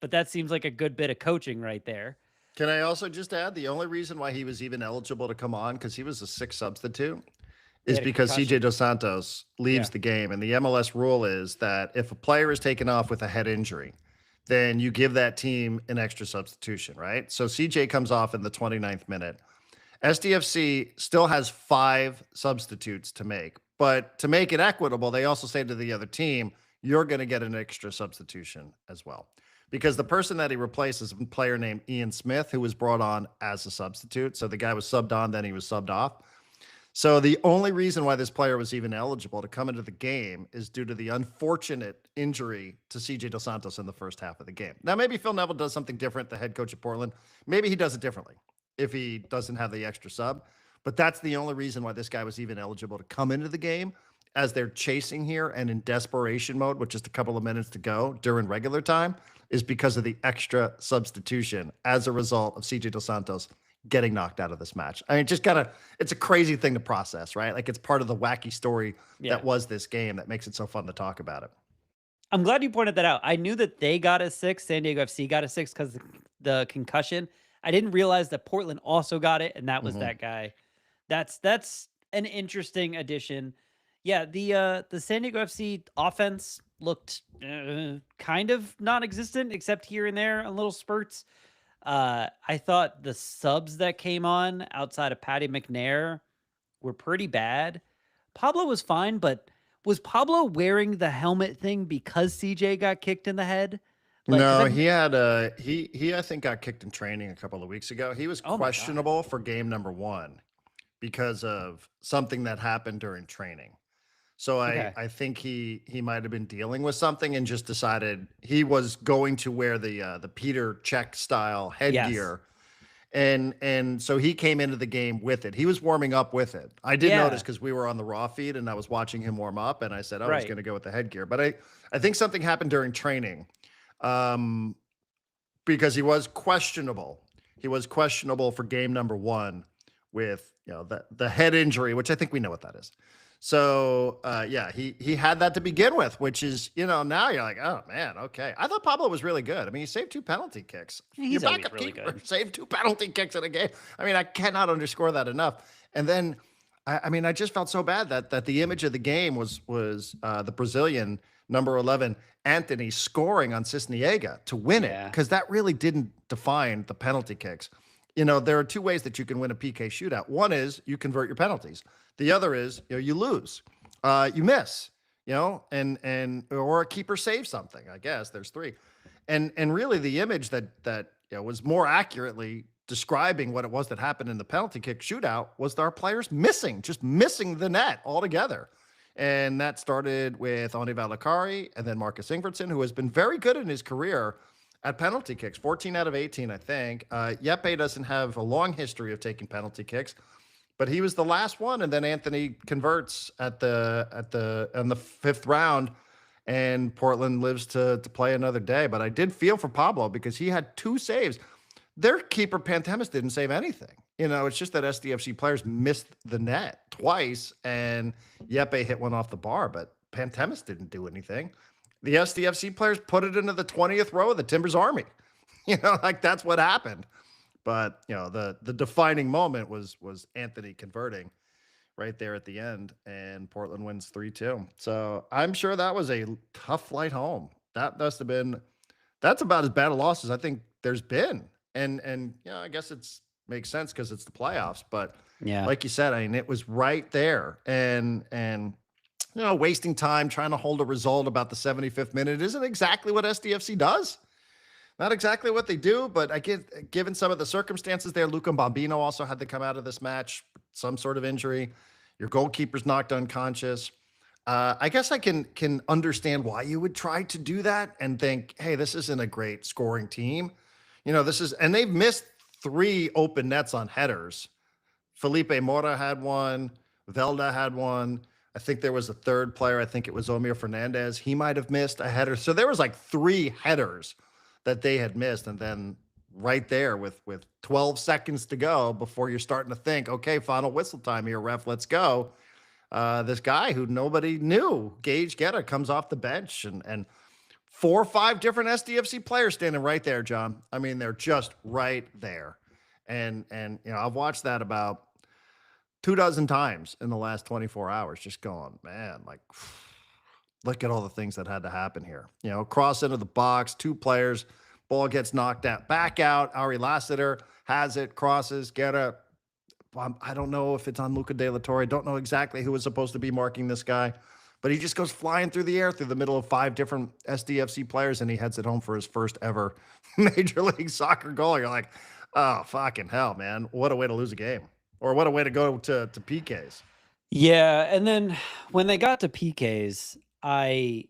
but that seems like a good bit of coaching right there. Can I also just add, the only reason why he was even eligible to come on, because he was a 6th substitute, is because CJ Dos Santos leaves the game. And the MLS rule is that if a player is taken off with a head injury, then you give that team an extra substitution, right? So CJ comes off in the 29th minute. SDFC still has 5 substitutes to make, but to make it equitable, they also say to the other team, you're going to get an extra substitution as well. Because the person that he replaces is a player named Ian Smith, who was brought on as a substitute. So the guy was subbed on, then he was subbed off. So the only reason why this player was even eligible to come into the game is due to the unfortunate injury to CJ Dos Santos in the first half of the game. Now, maybe Phil Neville does something different, the head coach of Portland. Maybe he does it differently if he doesn't have the extra sub. But that's the only reason why this guy was even eligible to come into the game, as they're chasing here and in desperation mode with just a couple of minutes to go during regular time, is because of the extra substitution as a result of CJ Dos Santos getting knocked out of this match. I mean, it's a crazy thing to process, right? Like, it's part of the wacky story that was this game that makes it so fun to talk about it. I'm glad you pointed that out. I knew that they got a 6, San Diego FC got a 6 because the concussion. I didn't realize that Portland also got it, and that was that guy. That's an interesting addition. Yeah, the San Diego FC offense looked kind of non-existent, except here and there on little spurts. I thought the subs that came on outside of Patty McNair were pretty bad. Pablo was fine, but was Pablo wearing the helmet thing because CJ got kicked in the head? No, he had he I think got kicked in training a couple of weeks ago. He was questionable for game number 1 because of something that happened during training. So I think he might have been dealing with something and just decided he was going to wear the Peter Cech style headgear. And so he came into the game with it. He was warming up with it. I did notice because we were on the Raw feed and I was watching him warm up, and I said, he's going to go with the headgear. But I think something happened during training because he was questionable. He was questionable for game number 1 with the head injury, which I think we know what that is. So, he had that to begin with, which is, now you're like, oh, man, okay. I thought Pablo was really good. I mean, he saved 2 penalty kicks. He's always really good. Saved 2 penalty kicks in a game. I mean, I cannot underscore that enough. And then, I just felt so bad that the image of the game was the Brazilian number 11, Anthony, scoring on Cisniega to win it, because that really didn't define the penalty kicks. There are 2 ways that you can win a PK shootout. One is you convert your penalties. The other is, you lose, you miss, and or a keeper saves something. I guess there's 3, and really the image that was more accurately describing what it was that happened in the penalty kick shootout was our players just missing the net altogether. And that started with Oni Valakari and then Marcus Ingvartson, who has been very good in his career at penalty kicks, 14 out of 18, I think. Yeppe doesn't have a long history of taking penalty kicks, but he was the last one. And then Anthony converts in the fifth round, and Portland lives to play another day. But I did feel for Pablo because he had 2 saves. Their keeper Pantemis didn't save anything. It's just that SDFC players missed the net twice, and Yeppe hit one off the bar, but Pantemis didn't do anything. The SDFC players put it into the 20th row of the Timbers Army. That's what happened. But, the defining moment was Anthony converting right there at the end, and Portland wins 3-2. So I'm sure that was a tough flight home. That's about as bad a loss as I think there's been. And I guess makes sense because it's the playoffs, but yeah, like you said, it was right there, and wasting time trying to hold a result about the 75th minute isn't exactly what SDFC does. Not exactly what they do, but given some of the circumstances there, Luca Bambino also had to come out of this match, some sort of injury. Your goalkeeper's knocked unconscious. I guess I can understand why you would try to do that and think, hey, this isn't a great scoring team. And they've missed 3 open nets on headers. Felipe Mora had one. Velda had one. I think there was a third player. I think it was Omir Fernandez. He might have missed a header. So there was 3 headers that they had missed. And then right there with 12 seconds to go before you're starting to think, okay, final whistle time here, ref, let's go. This guy who nobody knew, Gage Guerra, comes off the bench and 4 or 5 different SDFC players standing right there, John. They're just right there. And I've watched that about 24 times in the last 24 hours, just going, man, look at all the things that had to happen here. Cross into the box, 2 players, ball gets knocked out, back out. Ari Lassiter has it, crosses, Guerra. I don't know if it's on Luca De La Torre. I don't know exactly who was supposed to be marking this guy. But he just goes flying through the air through the middle of 5 different SDFC players, and he heads it home for his first ever Major League Soccer goal. You're like, oh, fucking hell, man. What a way to lose a game. Or what a way to go to PKs. Yeah, and then when they got to PKs, I'm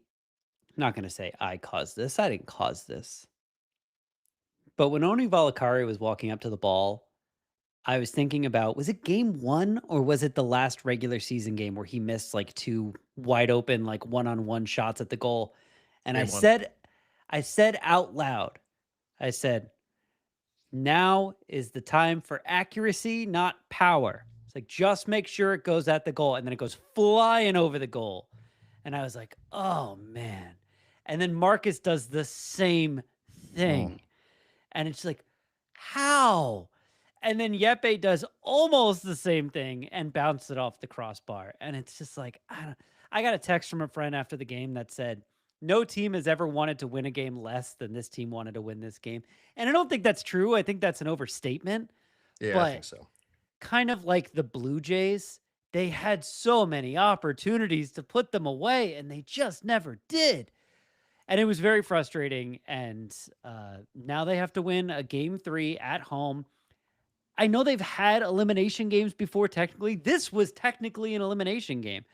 not going to say I caused this. I didn't cause this. But when Oni Valakari was walking up to the ball, I was thinking about, was it game 1 or was it the last regular season game where he missed 2 wide open, one-on-one shots at the goal? And I said out loud, I said, now is the time for accuracy, not power. It's just make sure it goes at the goal. And then it goes flying over the goal. And I was like, oh man. And then Marcus does the same thing. And it's like, how? And then Yeppe does almost the same thing and bounced it off the crossbar. And it's just I got a text from a friend after the game that said, no team has ever wanted to win a game less than this team wanted to win this game. And I don't think that's true. I think that's an overstatement. Yeah, but I think so. Kind of like the Blue Jays, they had so many opportunities to put them away, and they just never did. And it was very frustrating. And now they have to win a game 3 at home. I know they've had elimination games before, technically. This was technically an elimination game,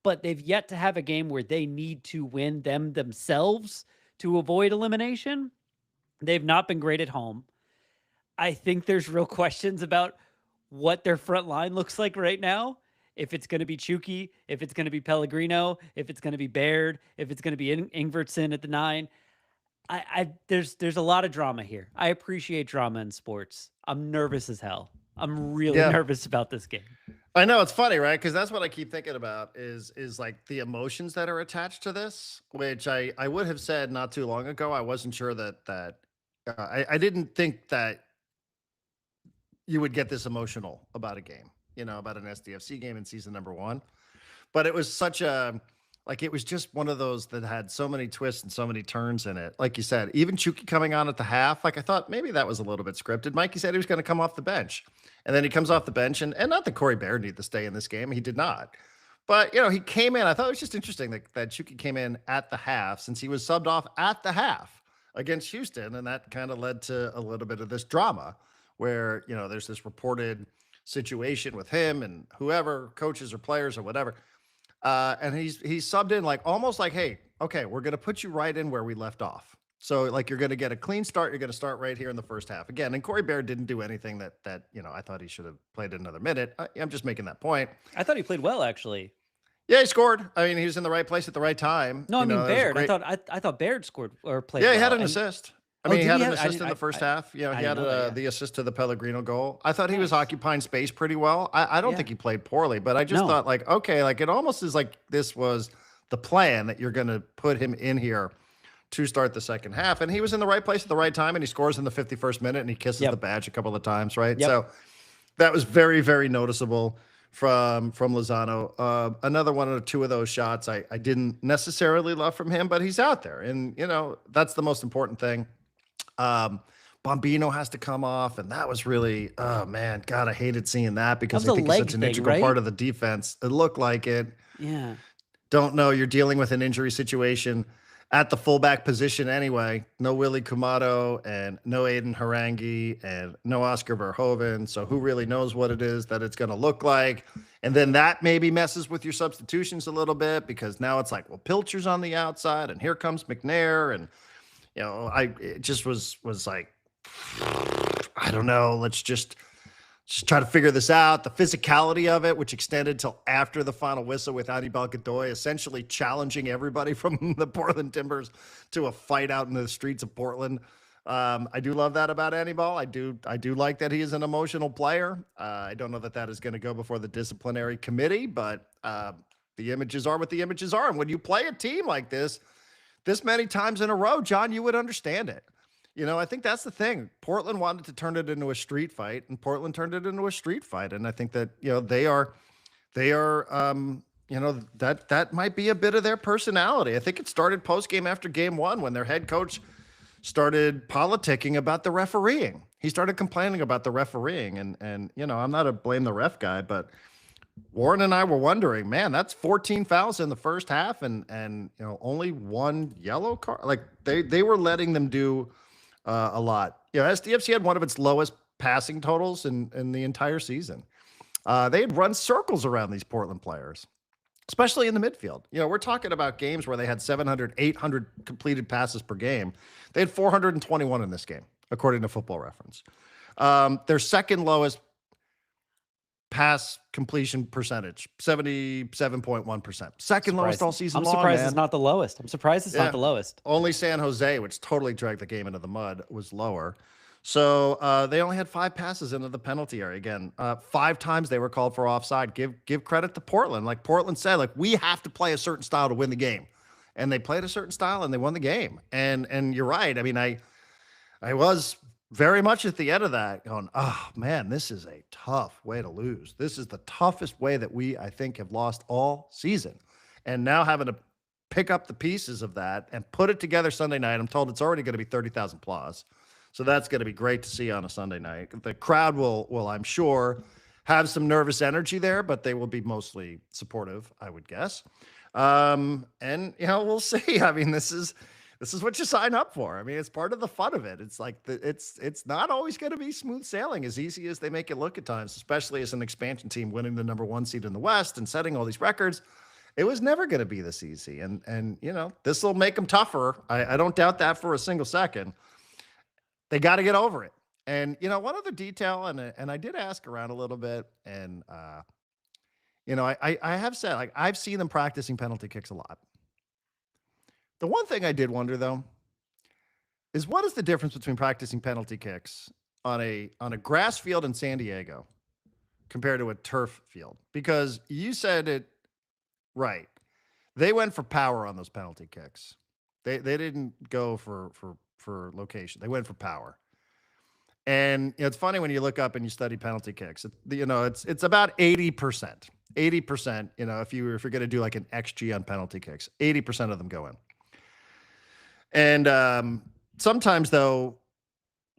but they've yet to have a game where they need to win themselves to avoid elimination. They've not been great at home. I think there's real questions about what their front line looks like right now. If it's going to be Chucky, if it's going to be Pellegrino, if it's going to be Baird, if it's going to be Ingvartson at the 9. There's a lot of drama here. I appreciate drama in sports. I'm nervous as hell. I'm really nervous about this game. I know, it's funny, right? Because that's what I keep thinking about is the emotions that are attached to this, which I would have said not too long ago. I wasn't sure that I didn't think that you would get this emotional about a game, about an SDFC game in season number 1. But it was such a, it was just one of those that had so many twists and so many turns in it. Like you said, even Chucky coming on at the half, I thought maybe that was a little bit scripted. Mikey said he was going to come off the bench. And then he comes off the bench, and not that Corey Baird needed to stay in this game. He did not. But, he came in. I thought it was just interesting that Chucky came in at the half, since he was subbed off at the half. against Houston, and that kind of led to a little bit of this drama where, there's this reported situation with him and whoever, coaches or players or whatever. And he's subbed in like almost like, hey, okay, we're going to put you right in where we left off. So like you're going to get a clean start. You're going to start right here in the first half again. And Corey Baird didn't do anything that I thought he should have played another minute. I'm just making that point. I thought he played well, actually. Yeah, he scored. I mean, he was in the right place at the right time. No, I mean Baird. I thought Baird scored or played. Yeah, he well. had an assist. I mean, he had an assist in the first half. He I had didn't know that, the assist to the Pellegrino goal. I thought he was occupying space pretty well. I don't think he played poorly, but I just thought like, okay, like it almost is like this was the plan that you're going to put him in here to start the second half. And he was in the right place at the right time, and he scores in the 51st minute, and he kisses the badge a couple of times, right? Yep. So that was very, very noticeable from Lozano. Another one or two of those shots I didn't necessarily love from him, but he's out there, and that's the most important thing. Bombino has to come off, and that was really, oh man, God, I hated seeing that because I think it's such an integral part of the defense. It looked like it. Yeah. Don't know. You're dealing with an injury situation at the fullback position anyway. No Willie Kumado and no Aiden Harangi and no Oscar Verhoeven. So who really knows what it is that it's going to look like? And then that maybe messes with your substitutions a little bit because now it's like, well, Pilcher's on the outside and here comes McNair. And, it just was like, I don't know. Let's just try to figure this out. The physicality of it, which extended till after the final whistle with Anibal Godoy, essentially challenging everybody from the Portland Timbers to a fight out in the streets of Portland. I do love that about Anibal. I do like that he is an emotional player. I don't know that is going to go before the disciplinary committee, but the images are what the images are. And when you play a team like this many times in a row, John, you would understand it. I think that's the thing. Portland wanted to turn it into a street fight, and Portland turned it into a street fight. And I think that, they are, that might be a bit of their personality. I think it started post-game after game one when their head coach started politicking about the refereeing. He started complaining about the refereeing. And I'm not a blame the ref guy, but Warren and I were wondering, man, that's 14 fouls in the first half and only one yellow card. Like they were letting them do a lot. SDFC had one of its lowest passing totals in the entire season. They had run circles around these Portland players, especially in the midfield. We're talking about games where they had 700, 800 completed passes per game. They had 421 in this game, according to Football Reference. Their second lowest pass completion percentage, 77.1%. Second lowest all season long. I'm surprised it's not the lowest. I'm surprised it's not the lowest. Only San Jose, which totally dragged the game into the mud, was lower. So they only had 5 passes into the penalty area. Again, 5 times they were called for offside. Give credit to Portland. Like Portland said, like we have to play a certain style to win the game. And they played a certain style and they won the game. And you're right. I mean, I was very much at the end of that going, oh man, this is a tough way to lose. This is the toughest way that I think have lost all season. And now having to pick up the pieces of that and put it together Sunday night, I'm told it's already going to be 30,000 plus. So that's going to be great to see on a Sunday night. The crowd will, I'm sure, have some nervous energy there, but they will be mostly supportive, I would guess. And we'll see. I mean, this is what you sign up for. I mean, it's part of the fun of it. It's like it's not always going to be smooth sailing as easy as they make it look at times, especially as an expansion team winning the number 1 seed in the West and setting all these records. It was never going to be this easy. And this will make them tougher. I don't doubt that for a single second. They got to get over it. And, one other detail, and I did ask around a little bit, and, I have said, like, I've seen them practicing penalty kicks a lot. The one thing I did wonder, though, is what is the difference between practicing penalty kicks on a grass field in San Diego compared to a turf field? Because you said it right. They went for power on those penalty kicks. They didn't go for location. They went for power. And it's funny when you look up and you study penalty kicks. It's about 80%. 80%, if you're going to do like an XG on penalty kicks, 80% of them go in. And sometimes, though,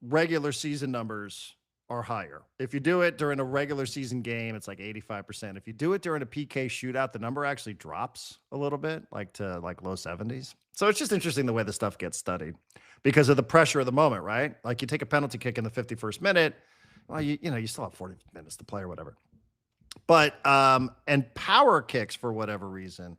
regular season numbers are higher. If you do it during a regular season game, it's like 85%. If you do it during a PK shootout, the number actually drops a little bit, like to like low 70s. So it's just interesting the way the stuff gets studied because of the pressure of the moment, right? Like you take a penalty kick in the 51st minute, well, you know, you still have 40 minutes to play or whatever. But and power kicks, for whatever reason,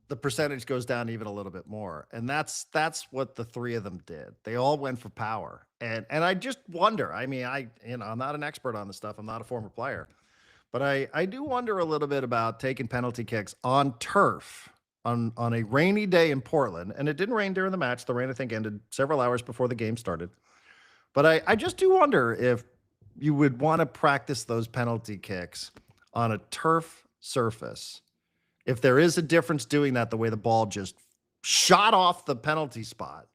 the percentage goes down even a little bit more. And that's what the three of them did. They all went for power. And I just wonder, I mean, I'm not an expert on this stuff. I'm not a former player, but I do wonder a little bit about taking penalty kicks on turf on a rainy day in Portland. And it didn't rain during the match. The rain, I think, ended several hours before the game started. But I just do wonder if you would want to practice those penalty kicks on a turf surface. If there is a difference doing that, the way the ball just shot off the penalty spot,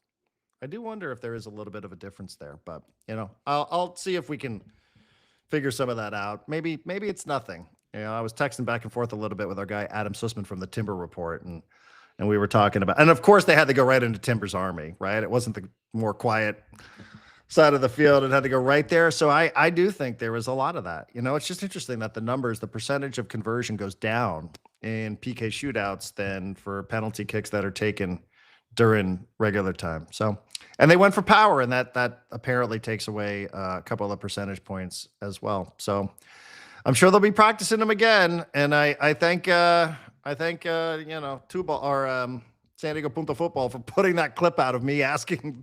I do wonder if there is a little bit of a difference there. But, you know, I'll see if we can figure some of that out. Maybe it's nothing. You know, I was texting back and forth a little bit with our guy, Adam Sussman from the Timber Report, and we were talking about, and of course they had to go right into Timber's army, right? It wasn't the more quiet side of the field. It had to go right there. So I do think there was a lot of that. You know, it's just interesting that the numbers, the percentage of conversion goes down in PK shootouts than for penalty kicks that are taken during regular time. So, and they went for power, and that apparently takes away a couple of percentage points as well. So I'm sure they'll be practicing them again. And I thank you know, Tuba or San Diego Punto Football for putting that clip out of me asking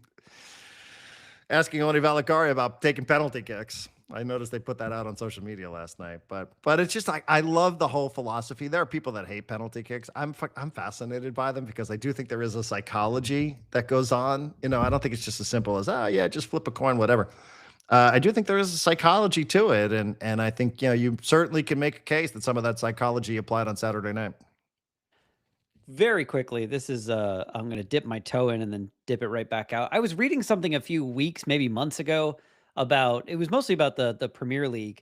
Oni Valakari about taking penalty kicks. I noticed they put that out on social media last night, but it's just like, I love the whole philosophy. There are people that hate penalty kicks. I'm fascinated by them because I do think there is a psychology that goes on. You know, I don't think it's just as simple as, just flip a coin, whatever. I do think there is a psychology to it. And I think, you know, you certainly can make a case that some of that psychology applied on Saturday night. Very quickly, this is I'm going to dip my toe in and then dip it right back out. I was reading something a few weeks, maybe months ago, it was mostly about the Premier League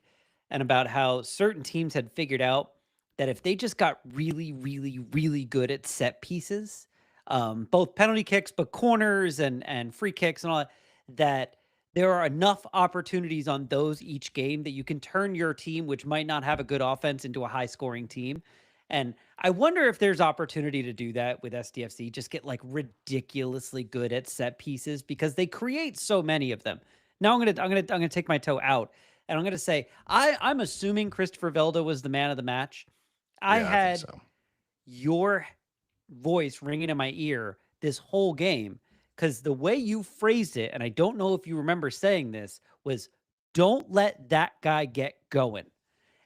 and about how certain teams had figured out that if they just got really, really, really good at set pieces, both penalty kicks, but corners and free kicks and all that there are enough opportunities on those each game that you can turn your team, which might not have a good offense, into a high scoring team. And I wonder if there's opportunity to do that with SDFC, just get like ridiculously good at set pieces because they create so many of them. Now I'm gonna take my toe out and I'm gonna say I'm assuming Christopher Velda was the man of the match. I had your voice ringing in my ear this whole game because the way you phrased it, and I don't know if you remember saying this, was don't let that guy get going.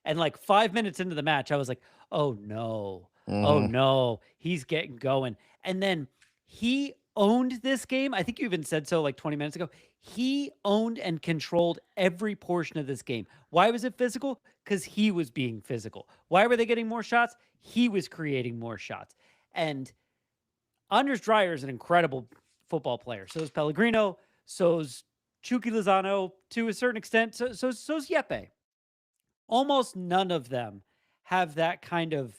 And like 5 minutes into the match, I was like, oh no, oh no, he's getting going. And then he owned this game. I think you even said so like 20 minutes ago. He owned and controlled every portion of this game. Why was it physical? Because he was being physical. Why were they getting more shots? He was creating more shots. And Anders Dreyer is an incredible football player. So is Pellegrino. So's Chucky Lozano to a certain extent. So's Yepe. Almost none of them have that kind of,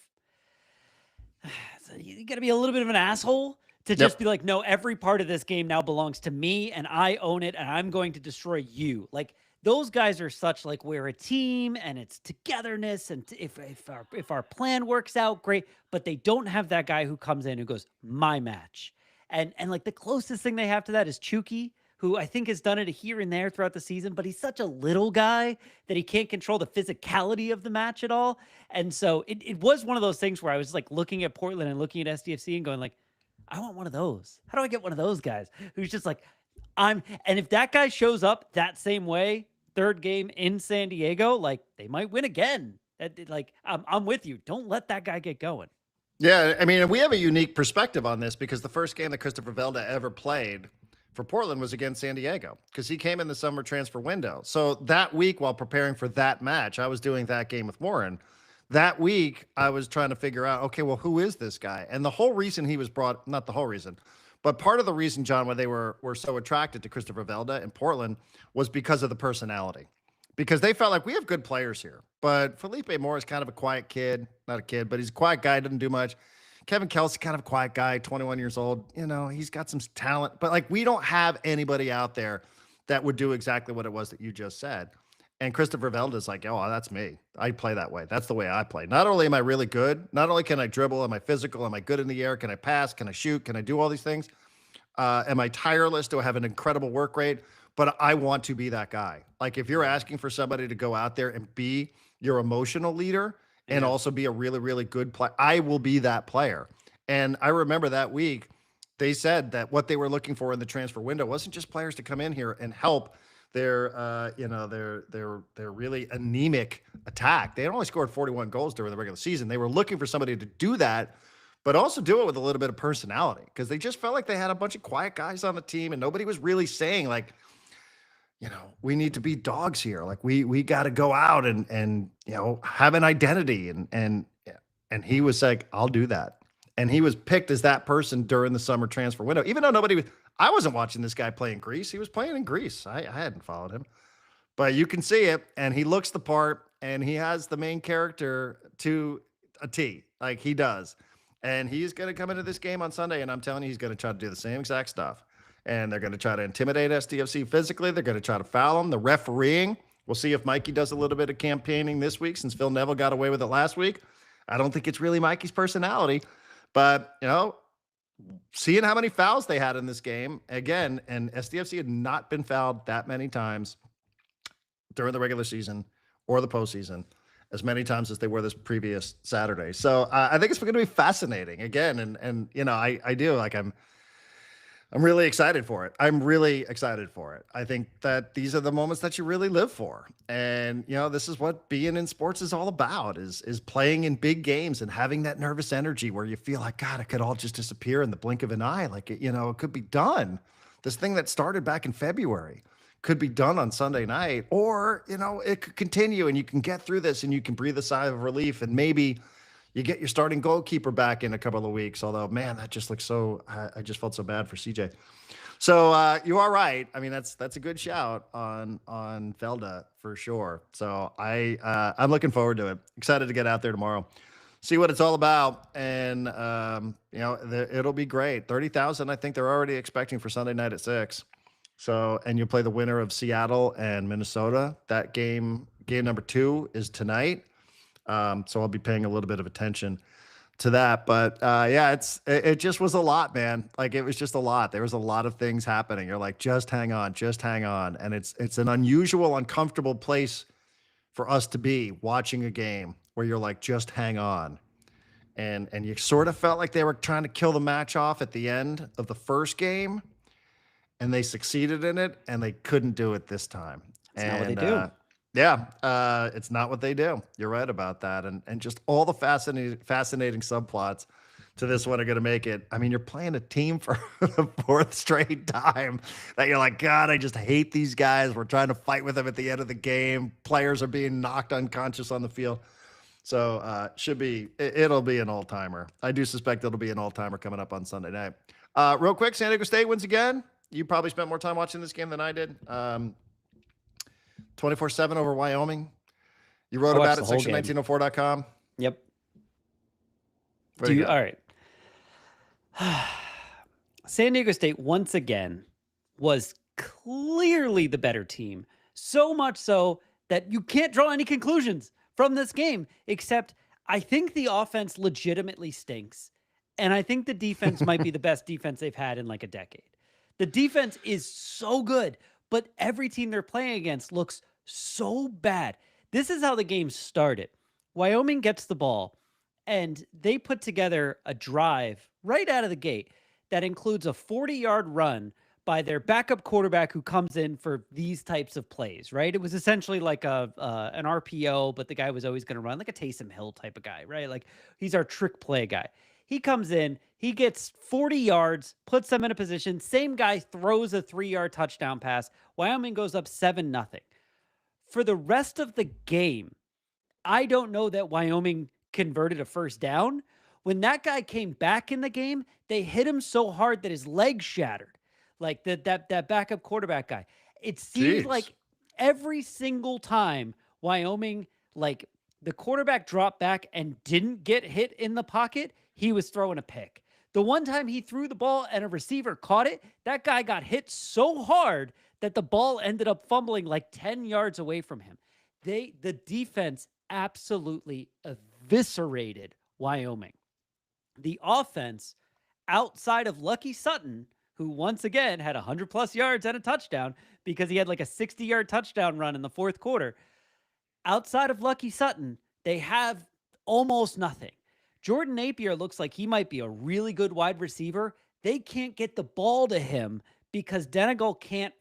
you got to be a little bit of an asshole to just be like, no, every part of this game now belongs to me and I own it and I'm going to destroy you. Like those guys are such like, we're a team and it's togetherness. And if our plan works out, great. But they don't have that guy who comes in who goes, my match. And like the closest thing they have to that is Chucky, who I think has done it here and there throughout the season, but he's such a little guy that he can't control the physicality of the match at all. And so it was one of those things where I was like looking at Portland and looking at SDFC and going like, I want one of those. How do I get one of those guys who's just like, and if that guy shows up that same way, third game in San Diego, like they might win again. Like I'm with you. Don't let that guy get going. Yeah. I mean, we have a unique perspective on this because the first game that Christopher Velda ever played for Portland was against San Diego because he came in the summer transfer window. So that week while preparing for that match, I was doing that game with Warren. That week, I was trying to figure out, okay, well, who is this guy? And the whole reason he was brought, not the whole reason, but part of the reason, John, why they were so attracted to Christopher Velda in Portland was because of the personality. Because they felt like we have good players here. But Felipe Moore is kind of a quiet kid. Not a kid, but he's a quiet guy, doesn't do much. Kevin Kelsey, kind of a quiet guy, 21 years old. You know, he's got some talent. But, like, we don't have anybody out there that would do exactly what it was that you just said. And Christopher Velda's like, oh, that's me. I play that way. That's the way I play. Not only am I really good, not only can I dribble, am I physical, am I good in the air, can I pass, can I shoot, can I do all these things? Am I tireless? Do I have an incredible work rate? But I want to be that guy. Like if you're asking for somebody to go out there and be your emotional leader and also be a really, really good player, I will be that player. And I remember that week, they said that what they were looking for in the transfer window wasn't just players to come in here and help their really anemic attack. They had only scored 41 goals during the regular season. They were looking for somebody to do that, but also do it with a little bit of personality, because they just felt like they had a bunch of quiet guys on the team and nobody was really saying like, we need to be dogs here. Like we got to go out and have an identity. And he was like, I'll do that. And he was picked as that person during the summer transfer window, even though I wasn't watching this guy play in Greece. He was playing in Greece. I hadn't followed him, but you can see it. And he looks the part, and he has the main character to a T, like he does. And he's going to come into this game on Sunday, and I'm telling you, he's going to try to do the same exact stuff. And they're going to try to intimidate SDFC physically. They're going to try to foul him. The refereeing, we'll see if Mikey does a little bit of campaigning this week, since Phil Neville got away with it last week. I don't think it's really Mikey's personality, but, seeing how many fouls they had in this game, again, and SDFC had not been fouled that many times during the regular season or the postseason, as many times as they were this previous Saturday. So I think it's going to be fascinating again. And I do, like, I'm really excited for it. I'm really excited for it. I think that these are the moments that you really live for. And, this is what being in sports is all about, is playing in big games and having that nervous energy where you feel like, God, it could all just disappear in the blink of an eye. Like, it could be done. This thing that started back in February could be done on Sunday night, or, it could continue and you can get through this and you can breathe a sigh of relief, and maybe you get your starting goalkeeper back in a couple of weeks. Although, man, that just looks I just felt so bad for CJ. So you are right. I mean, that's a good shout on Felda for sure. So I'm looking forward to it. Excited to get out there tomorrow, see what it's all about. And, it'll be great. 30,000, I think they're already expecting for Sunday night at 6. So, and you'll play the winner of Seattle and Minnesota. That game number 2 is tonight. So I'll be paying a little bit of attention to that, but it just was a lot, man. Like, it was just a lot. There was a lot of things happening. You're like, just hang on. And it's an unusual, uncomfortable place for us to be watching a game where you're like, just hang on. And you sort of felt like they were trying to kill the match off at the end of the first game, and they succeeded in it, and they couldn't do it this time. That's not what they do. It's not what they do. You're right about that. And just all the fascinating subplots to this one are going to make it. I mean, you're playing a team for the 4th straight time that you're like, God, I just hate these guys. We're trying to fight with them at the end of the game. Players are being knocked unconscious on the field. So it'll be an all-timer. I do suspect it'll be an all-timer coming up on Sunday night. Real quick, San Diego State wins again. You probably spent more time watching this game than I did. 24-7 over Wyoming. You wrote about it, section1904.com. Yep. All right. San Diego State, once again, was clearly the better team. So much so that you can't draw any conclusions from this game, except I think the offense legitimately stinks. And I think the defense might be the best defense they've had in like a decade. The defense is so good, but every team they're playing against looks so bad. This is how the game started. Wyoming gets the ball, and they put together a drive right out of the gate that includes a 40-yard run by their backup quarterback who comes in for these types of plays, right? It was essentially like an RPO, but the guy was always going to run like a Taysom Hill type of guy, right? Like, he's our trick play guy. He comes in, he gets 40 yards, puts them in a position. Same guy throws a 3-yard touchdown pass. Wyoming goes up 7-0. For the rest of the game, I don't know that Wyoming converted a first down. When that guy came back in the game, they hit him so hard that his leg shattered. Like that backup quarterback guy. It seems like every single time Wyoming, like, the quarterback dropped back and didn't get hit in the pocket, he was throwing a pick. The one time he threw the ball and a receiver caught it, that guy got hit so hard that the ball ended up fumbling like 10 yards away from him. The defense absolutely eviscerated Wyoming. The offense, outside of Lucky Sutton, who once again had 100+ yards and a touchdown because he had like a 60-yard touchdown run in the fourth quarter. Outside of Lucky Sutton, they have almost nothing. Jordan Napier looks like he might be a really good wide receiver. They can't get the ball to him because Denegal can't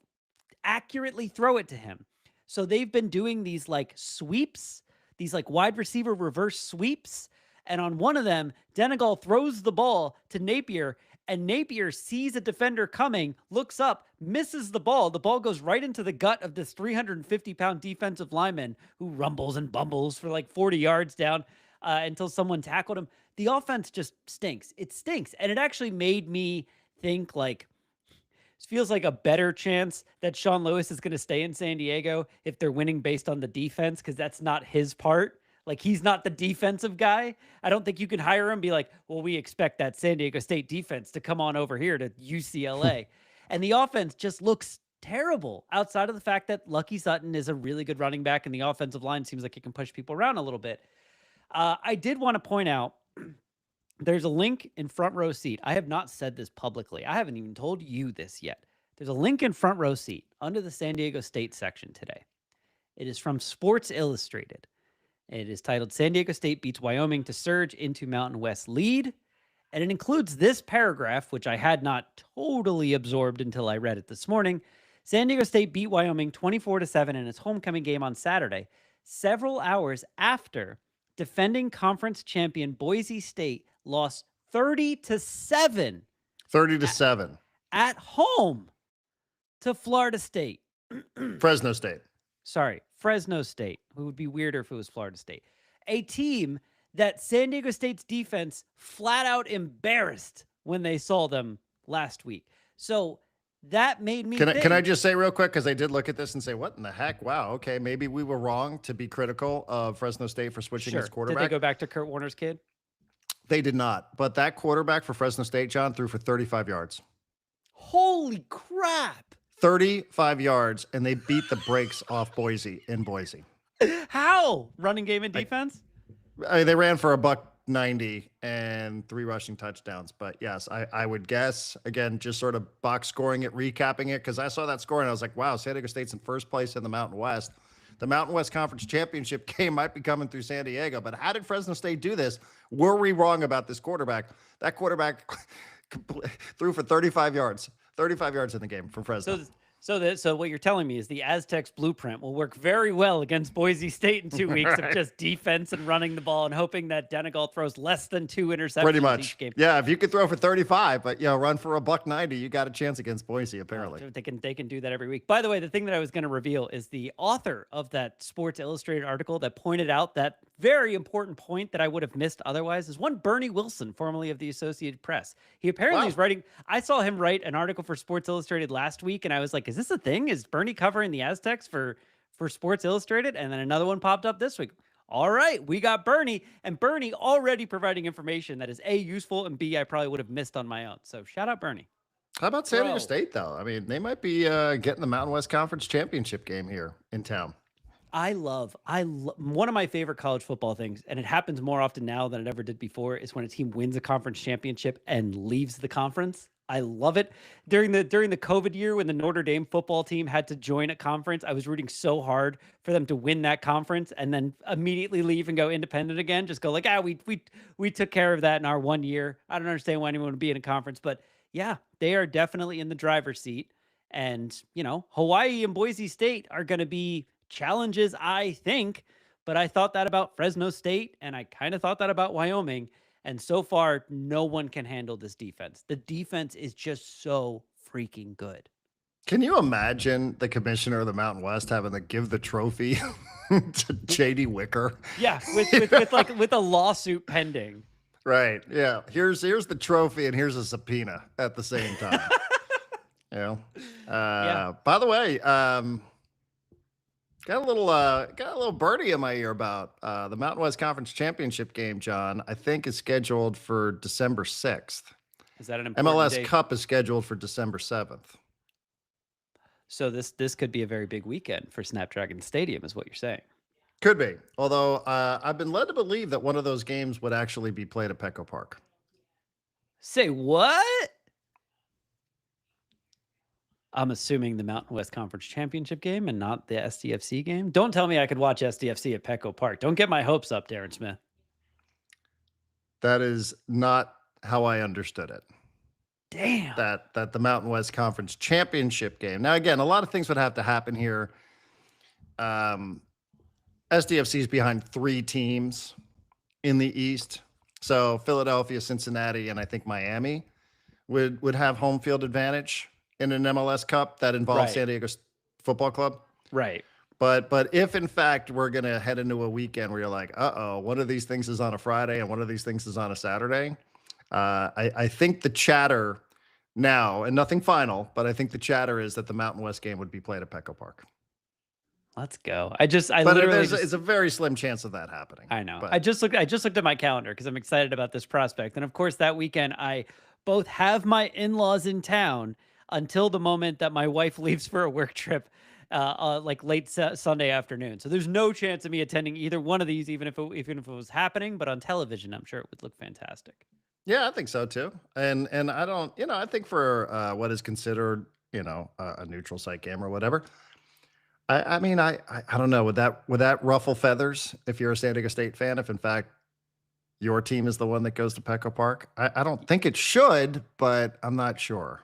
accurately throw it to him. So they've been doing these like sweeps, these like wide receiver reverse sweeps. And on one of them, Denegal throws the ball to Napier, and Napier sees a defender coming, looks up, misses the ball. The ball goes right into the gut of this 350-pound defensive lineman who rumbles and bumbles for like 40 yards down until someone tackled him. The offense just stinks. It stinks. And it actually made me think like, it feels like a better chance that Sean Lewis is going to stay in San Diego if they're winning based on the defense, because that's not his part. Like, he's not the defensive guy. I don't think you can hire him and be like, well, we expect that San Diego State defense to come on over here to UCLA. And the offense just looks terrible outside of the fact that Lucky Sutton is a really good running back and the offensive line seems like it can push people around a little bit. I did want to point out there's a link in Front Row Seat. I have not said this publicly. I haven't even told you this yet. There's a link in Front Row Seat under the San Diego State section today. It is from Sports Illustrated. It is titled San Diego State beats Wyoming to surge into Mountain West lead. And it includes this paragraph, which I had not totally absorbed until I read it this morning. San Diego State beat Wyoming 24-7 in its homecoming game on Saturday, several hours after defending conference champion Boise State lost 30-7. 30-7. At home to Florida State. Fresno State. Sorry, Fresno State, who would be weirder if it was Florida State. A team that San Diego State's defense flat out embarrassed when they saw them last week. So that made me think. Can I just say real quick, because I did look at this and say, what in the heck? Wow, okay, maybe we were wrong to be critical of Fresno State for switching its quarterback. Did they go back to Kurt Warner's kid? They did not. But that quarterback for Fresno State, John, threw for 35 yards. Holy crap. 35 yards, and they beat the brakes off Boise in Boise. How? Running game and defense? They ran for $190 and 3 rushing touchdowns. But yes, I would guess, again, just sort of box scoring it, recapping it, because I saw that score and I was like, wow, San Diego State's in first place in the Mountain West. The Mountain West Conference Championship game might be coming through San Diego. But how did Fresno State do this? Were we wrong about this quarterback? That quarterback threw for 35 yards. 35 yards in the game for Fresno. So what you're telling me is the Aztecs blueprint will work very well against Boise State in 2 weeks of just defense and running the ball and hoping that Denegal throws less than 2 interceptions pretty much each game. Yeah, if you could throw for 35, but run for $190, you got a chance against Boise. Apparently, they can do that every week. By the way, the thing that I was going to reveal is the author of that Sports Illustrated article that pointed out that very important point that I would have missed otherwise is one Bernie Wilson, formerly of the Associated Press. He apparently is writing. I saw him write an article for Sports Illustrated last week, and I was like, is this a thing? Is Bernie covering the Aztecs for Sports Illustrated? And then another one popped up this week. All right, we got Bernie, and Bernie already providing information that is A, useful, and B, I probably would have missed on my own. So shout out Bernie. How about San Diego State, though? I mean, they might be getting the Mountain West Conference Championship game here in town. I love one of my favorite college football things, and it happens more often now than it ever did before, is when a team wins a conference championship and leaves the conference. I love it. During the COVID year when the Notre Dame football team had to join a conference, I was rooting so hard for them to win that conference and then immediately leave and go independent again. Just go like, we took care of that in our 1 year. I don't understand why anyone would be in a conference, but yeah, they are definitely in the driver's seat. And, Hawaii and Boise State are going to be challenges, I think, but I thought that about Fresno State, and I kind of thought that about Wyoming. And so far, no one can handle this defense. The defense is just so freaking good. Can you imagine the commissioner of the Mountain West having to give the trophy to J.D. Wicker? Yeah, with a lawsuit pending. Right. Yeah. Here's the trophy and here's a subpoena at the same time. Yeah. By the way, got a little birdie in my ear about the Mountain West Conference Championship game, John. I think is scheduled for December 6th. Is that an important MLS date? Cup is scheduled for December 7th. So this could be a very big weekend for Snapdragon Stadium, is what you're saying. Could be. Although I've been led to believe that one of those games would actually be played at Petco Park. Say what? I'm assuming the Mountain West Conference Championship game and not the SDFC game. Don't tell me I could watch SDFC at Petco Park. Don't get my hopes up, Darren Smith. That is not how I understood it. Damn. That the Mountain West Conference Championship game. Now, again, a lot of things would have to happen here. SDFC is behind 3 teams in the East. So Philadelphia, Cincinnati, and I think Miami would have home field advantage in an MLS Cup that involves Right. San Diego Football Club. Right. But if in fact we're gonna head into a weekend where you're like, one of these things is on a Friday and one of these things is on a Saturday, I think the chatter now, and nothing final, but I think the chatter is that the Mountain West game would be played at Petco Park. Let's go. It's a very slim chance of that happening. I know. But I just looked at my calendar because I'm excited about this prospect. And of course, that weekend I both have my in-laws in town until the moment that my wife leaves for a work trip, like late Sunday afternoon. So there's no chance of me attending either one of these, even if it was happening. But on television, I'm sure it would look fantastic. yeah, I think so too. And I don't, I think for what is considered, a neutral site game or whatever. I mean, I don't know. Would that ruffle feathers if you're a San Diego State fan? If in fact your team is the one that goes to Petco Park, I don't think it should, but I'm not sure.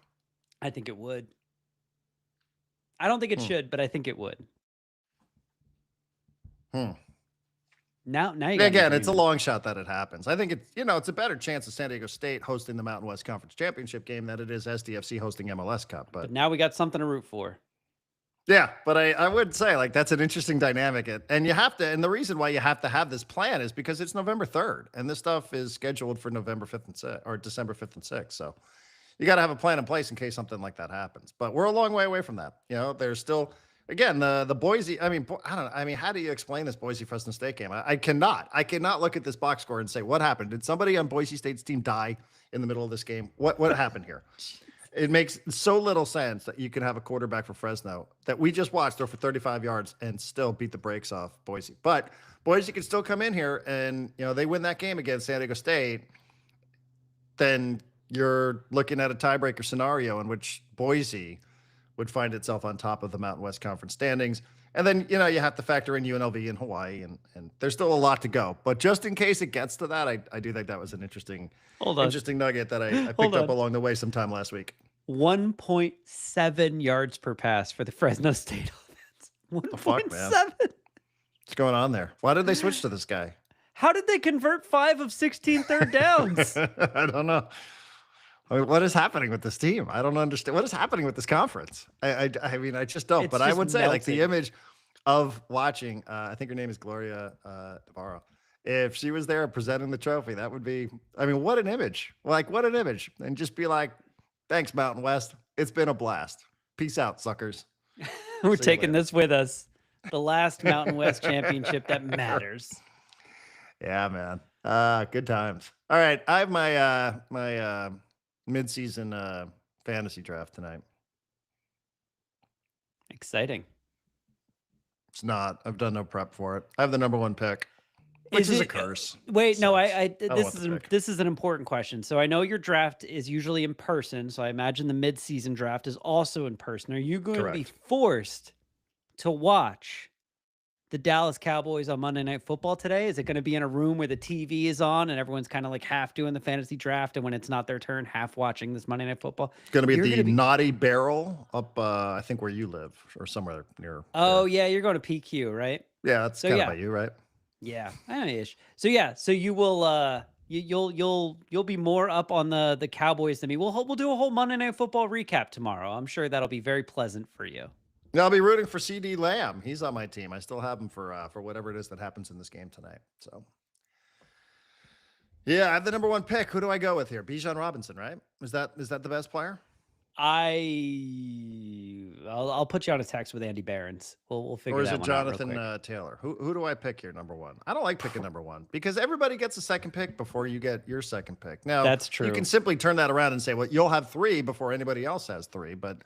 I think it would. I don't think it should, but I think it would. Now you got me Again, it's a dreaming. long shot that it happens. I think it's a better chance of San Diego State hosting the Mountain West Conference Championship game than it is SDFC hosting MLS Cup. But now we got something to root for. Yeah, but I would say like that's an interesting dynamic. And you have to, and the reason why you have to have this plan is because it's November 3rd and this stuff is scheduled for November 5th and 6th or December 5th and 6th. So you got to have a plan in place in case something like that happens. But we're a long way away from that. There's still, again, the Boise, I don't know. I mean, how do you explain this Boise Fresno State game? I cannot look at this box score and say, what happened? Did somebody on Boise State's team die in the middle of this game? What happened here? It makes so little sense that you can have a quarterback for Fresno that we just watched throw for 35 yards and still beat the brakes off Boise. But Boise can still come in here and, they win that game against San Diego State. Then you're looking at a tiebreaker scenario in which Boise would find itself on top of the Mountain West Conference standings. And then, you have to factor in UNLV and Hawaii, and there's still a lot to go. But just in case it gets to that, I do think that was an interesting nugget that I picked up along the way sometime last week. 1.7 yards per pass for the Fresno State offense. 1.7. What's going on there? Why did they switch to this guy? How did they convert 5 of 16 third downs? I don't know. I mean, what is happening with this team? I don't understand. What is happening with this conference? I mean, I just don't. It's but I just would say, like, the melting. image of watching, I think her name is Gloria Navarro. If she was there presenting the trophy, that would be, I mean, what an image. Like, what an image. And just be like, thanks, Mountain West. It's been a blast. Peace out, suckers. We're See you taking later. this with us. The last Mountain West championship that matters. Yeah, man. Good times. All right. I have my mid-season fantasy draft tonight. Exciting. It's not. I've done no prep for it. I have the number 1 pick, which is a curse. Wait, no, Sucks. don't this want is the pick. this is an important question. So I know your draft is usually in person, so I imagine the mid-season draft is also in person. Are you going to be Correct. forced to watch the Dallas Cowboys on Monday Night Football today? Is it going to be in a room where the TV is on and everyone's kind of like half doing the fantasy draft, and when it's not their turn, half watching this Monday Night Football? It's going to be You're the gonna be- Naughty Barrel up, I think, where you live or somewhere near. Oh there. yeah, you're going to PQ, right? Yeah, that's So, kind yeah. of by you, right? Yeah, ish. So yeah, so you will you'll be more up on the Cowboys than me. We'll do a whole Monday Night Football recap tomorrow. I'm sure that'll be very pleasant for you. Now, I'll be rooting for CD Lamb. He's on my team. I still have him for whatever it is that happens in this game tonight. So, yeah, I have the number 1 pick. Who do I go with here? Bijan Robinson, right? Is that the best player? I'll put you on a text with Andy Behrens. We'll figure Or is that it one out real Jonathan quick. Taylor? Who do I pick here, number 1? I don't like picking number 1 because everybody gets a second pick before you get your second pick. Now, That's true. You can simply turn that around and say, well, you'll have 3 before anybody else has 3. But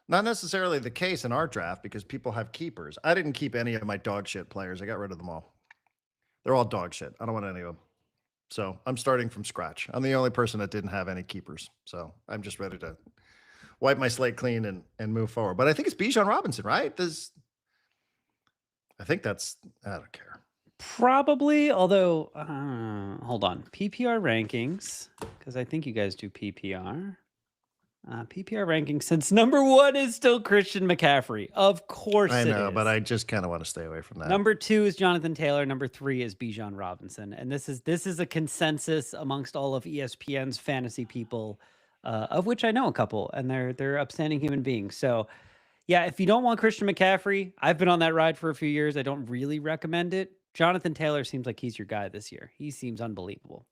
Not necessarily the case in our draft because people have keepers. I didn't keep any of my dog shit players. I got rid of them all. They're all dog shit. I don't want any of them. So I'm starting from scratch. I'm the only person that didn't have any keepers. So I'm just ready to wipe my slate clean and move forward. But I think it's Bijan Robinson, right? I think that's, I don't care. Probably, although, hold on. PPR rankings, because I think you guys do PPR. PPR rankings, since number 1 is still Christian McCaffrey. Of course I it know, is. but I just kind of want to stay away from that. Number 2 is Jonathan Taylor. Number 3 is Bijan Robinson. And this is a consensus amongst all of ESPN's fantasy people, of which I know a couple, and they're upstanding human beings. So, yeah, if you don't want Christian McCaffrey, I've been on that ride for a few years. I don't really recommend it. Jonathan Taylor seems like he's your guy this year. He seems unbelievable.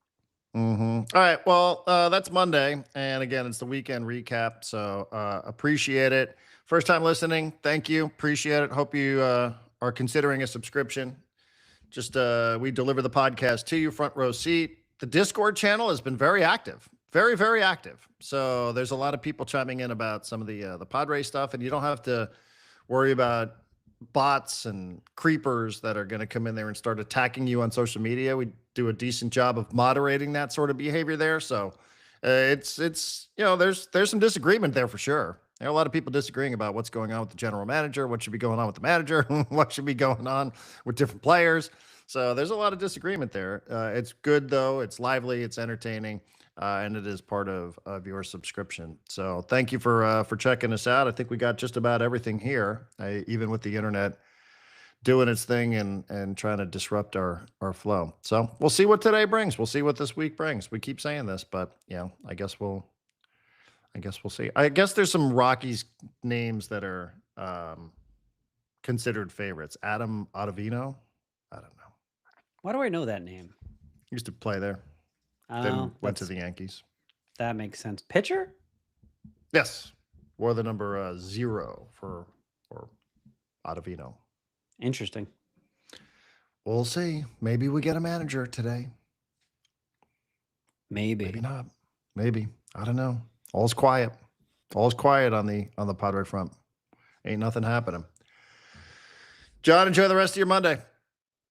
All right. Well, that's Monday. And again, it's the weekend recap. So appreciate it. First time listening. Thank you. Appreciate it. Hope you are considering a subscription. Just we deliver the podcast to you, front row seat. The Discord channel has been very active. Very, very active. So there's a lot of people chiming in about some of the Padres stuff, and you don't have to worry about bots and creepers that are going to come in there and start attacking you on social media. We do a decent job of moderating that sort of behavior there. So it's there's some disagreement there for sure. There are a lot of people disagreeing about what's going on with the general manager, what should be going on with the manager, what should be going on with different players. So there's a lot of disagreement there. It's good though. It's lively. It's entertaining. And it is part of your subscription. So thank you for checking us out. I think we got just about everything here, even with the internet doing its thing and trying to disrupt our flow. So we'll see what today brings. We'll see what this week brings. We keep saying this, but I guess we'll see. I guess there's some Rockies names that are considered favorites. Adam Ottavino. I don't know. Why do I know that name? Used to play there. Oh, Then went to the Yankees. That makes sense. Pitcher? Yes. Wore the number 0 for Ottavino. Interesting. We'll see. Maybe we get a manager today. Maybe. Maybe not. Maybe. I don't know. All's quiet. All's quiet on the Padre front. Ain't nothing happening. John, enjoy the rest of your Monday.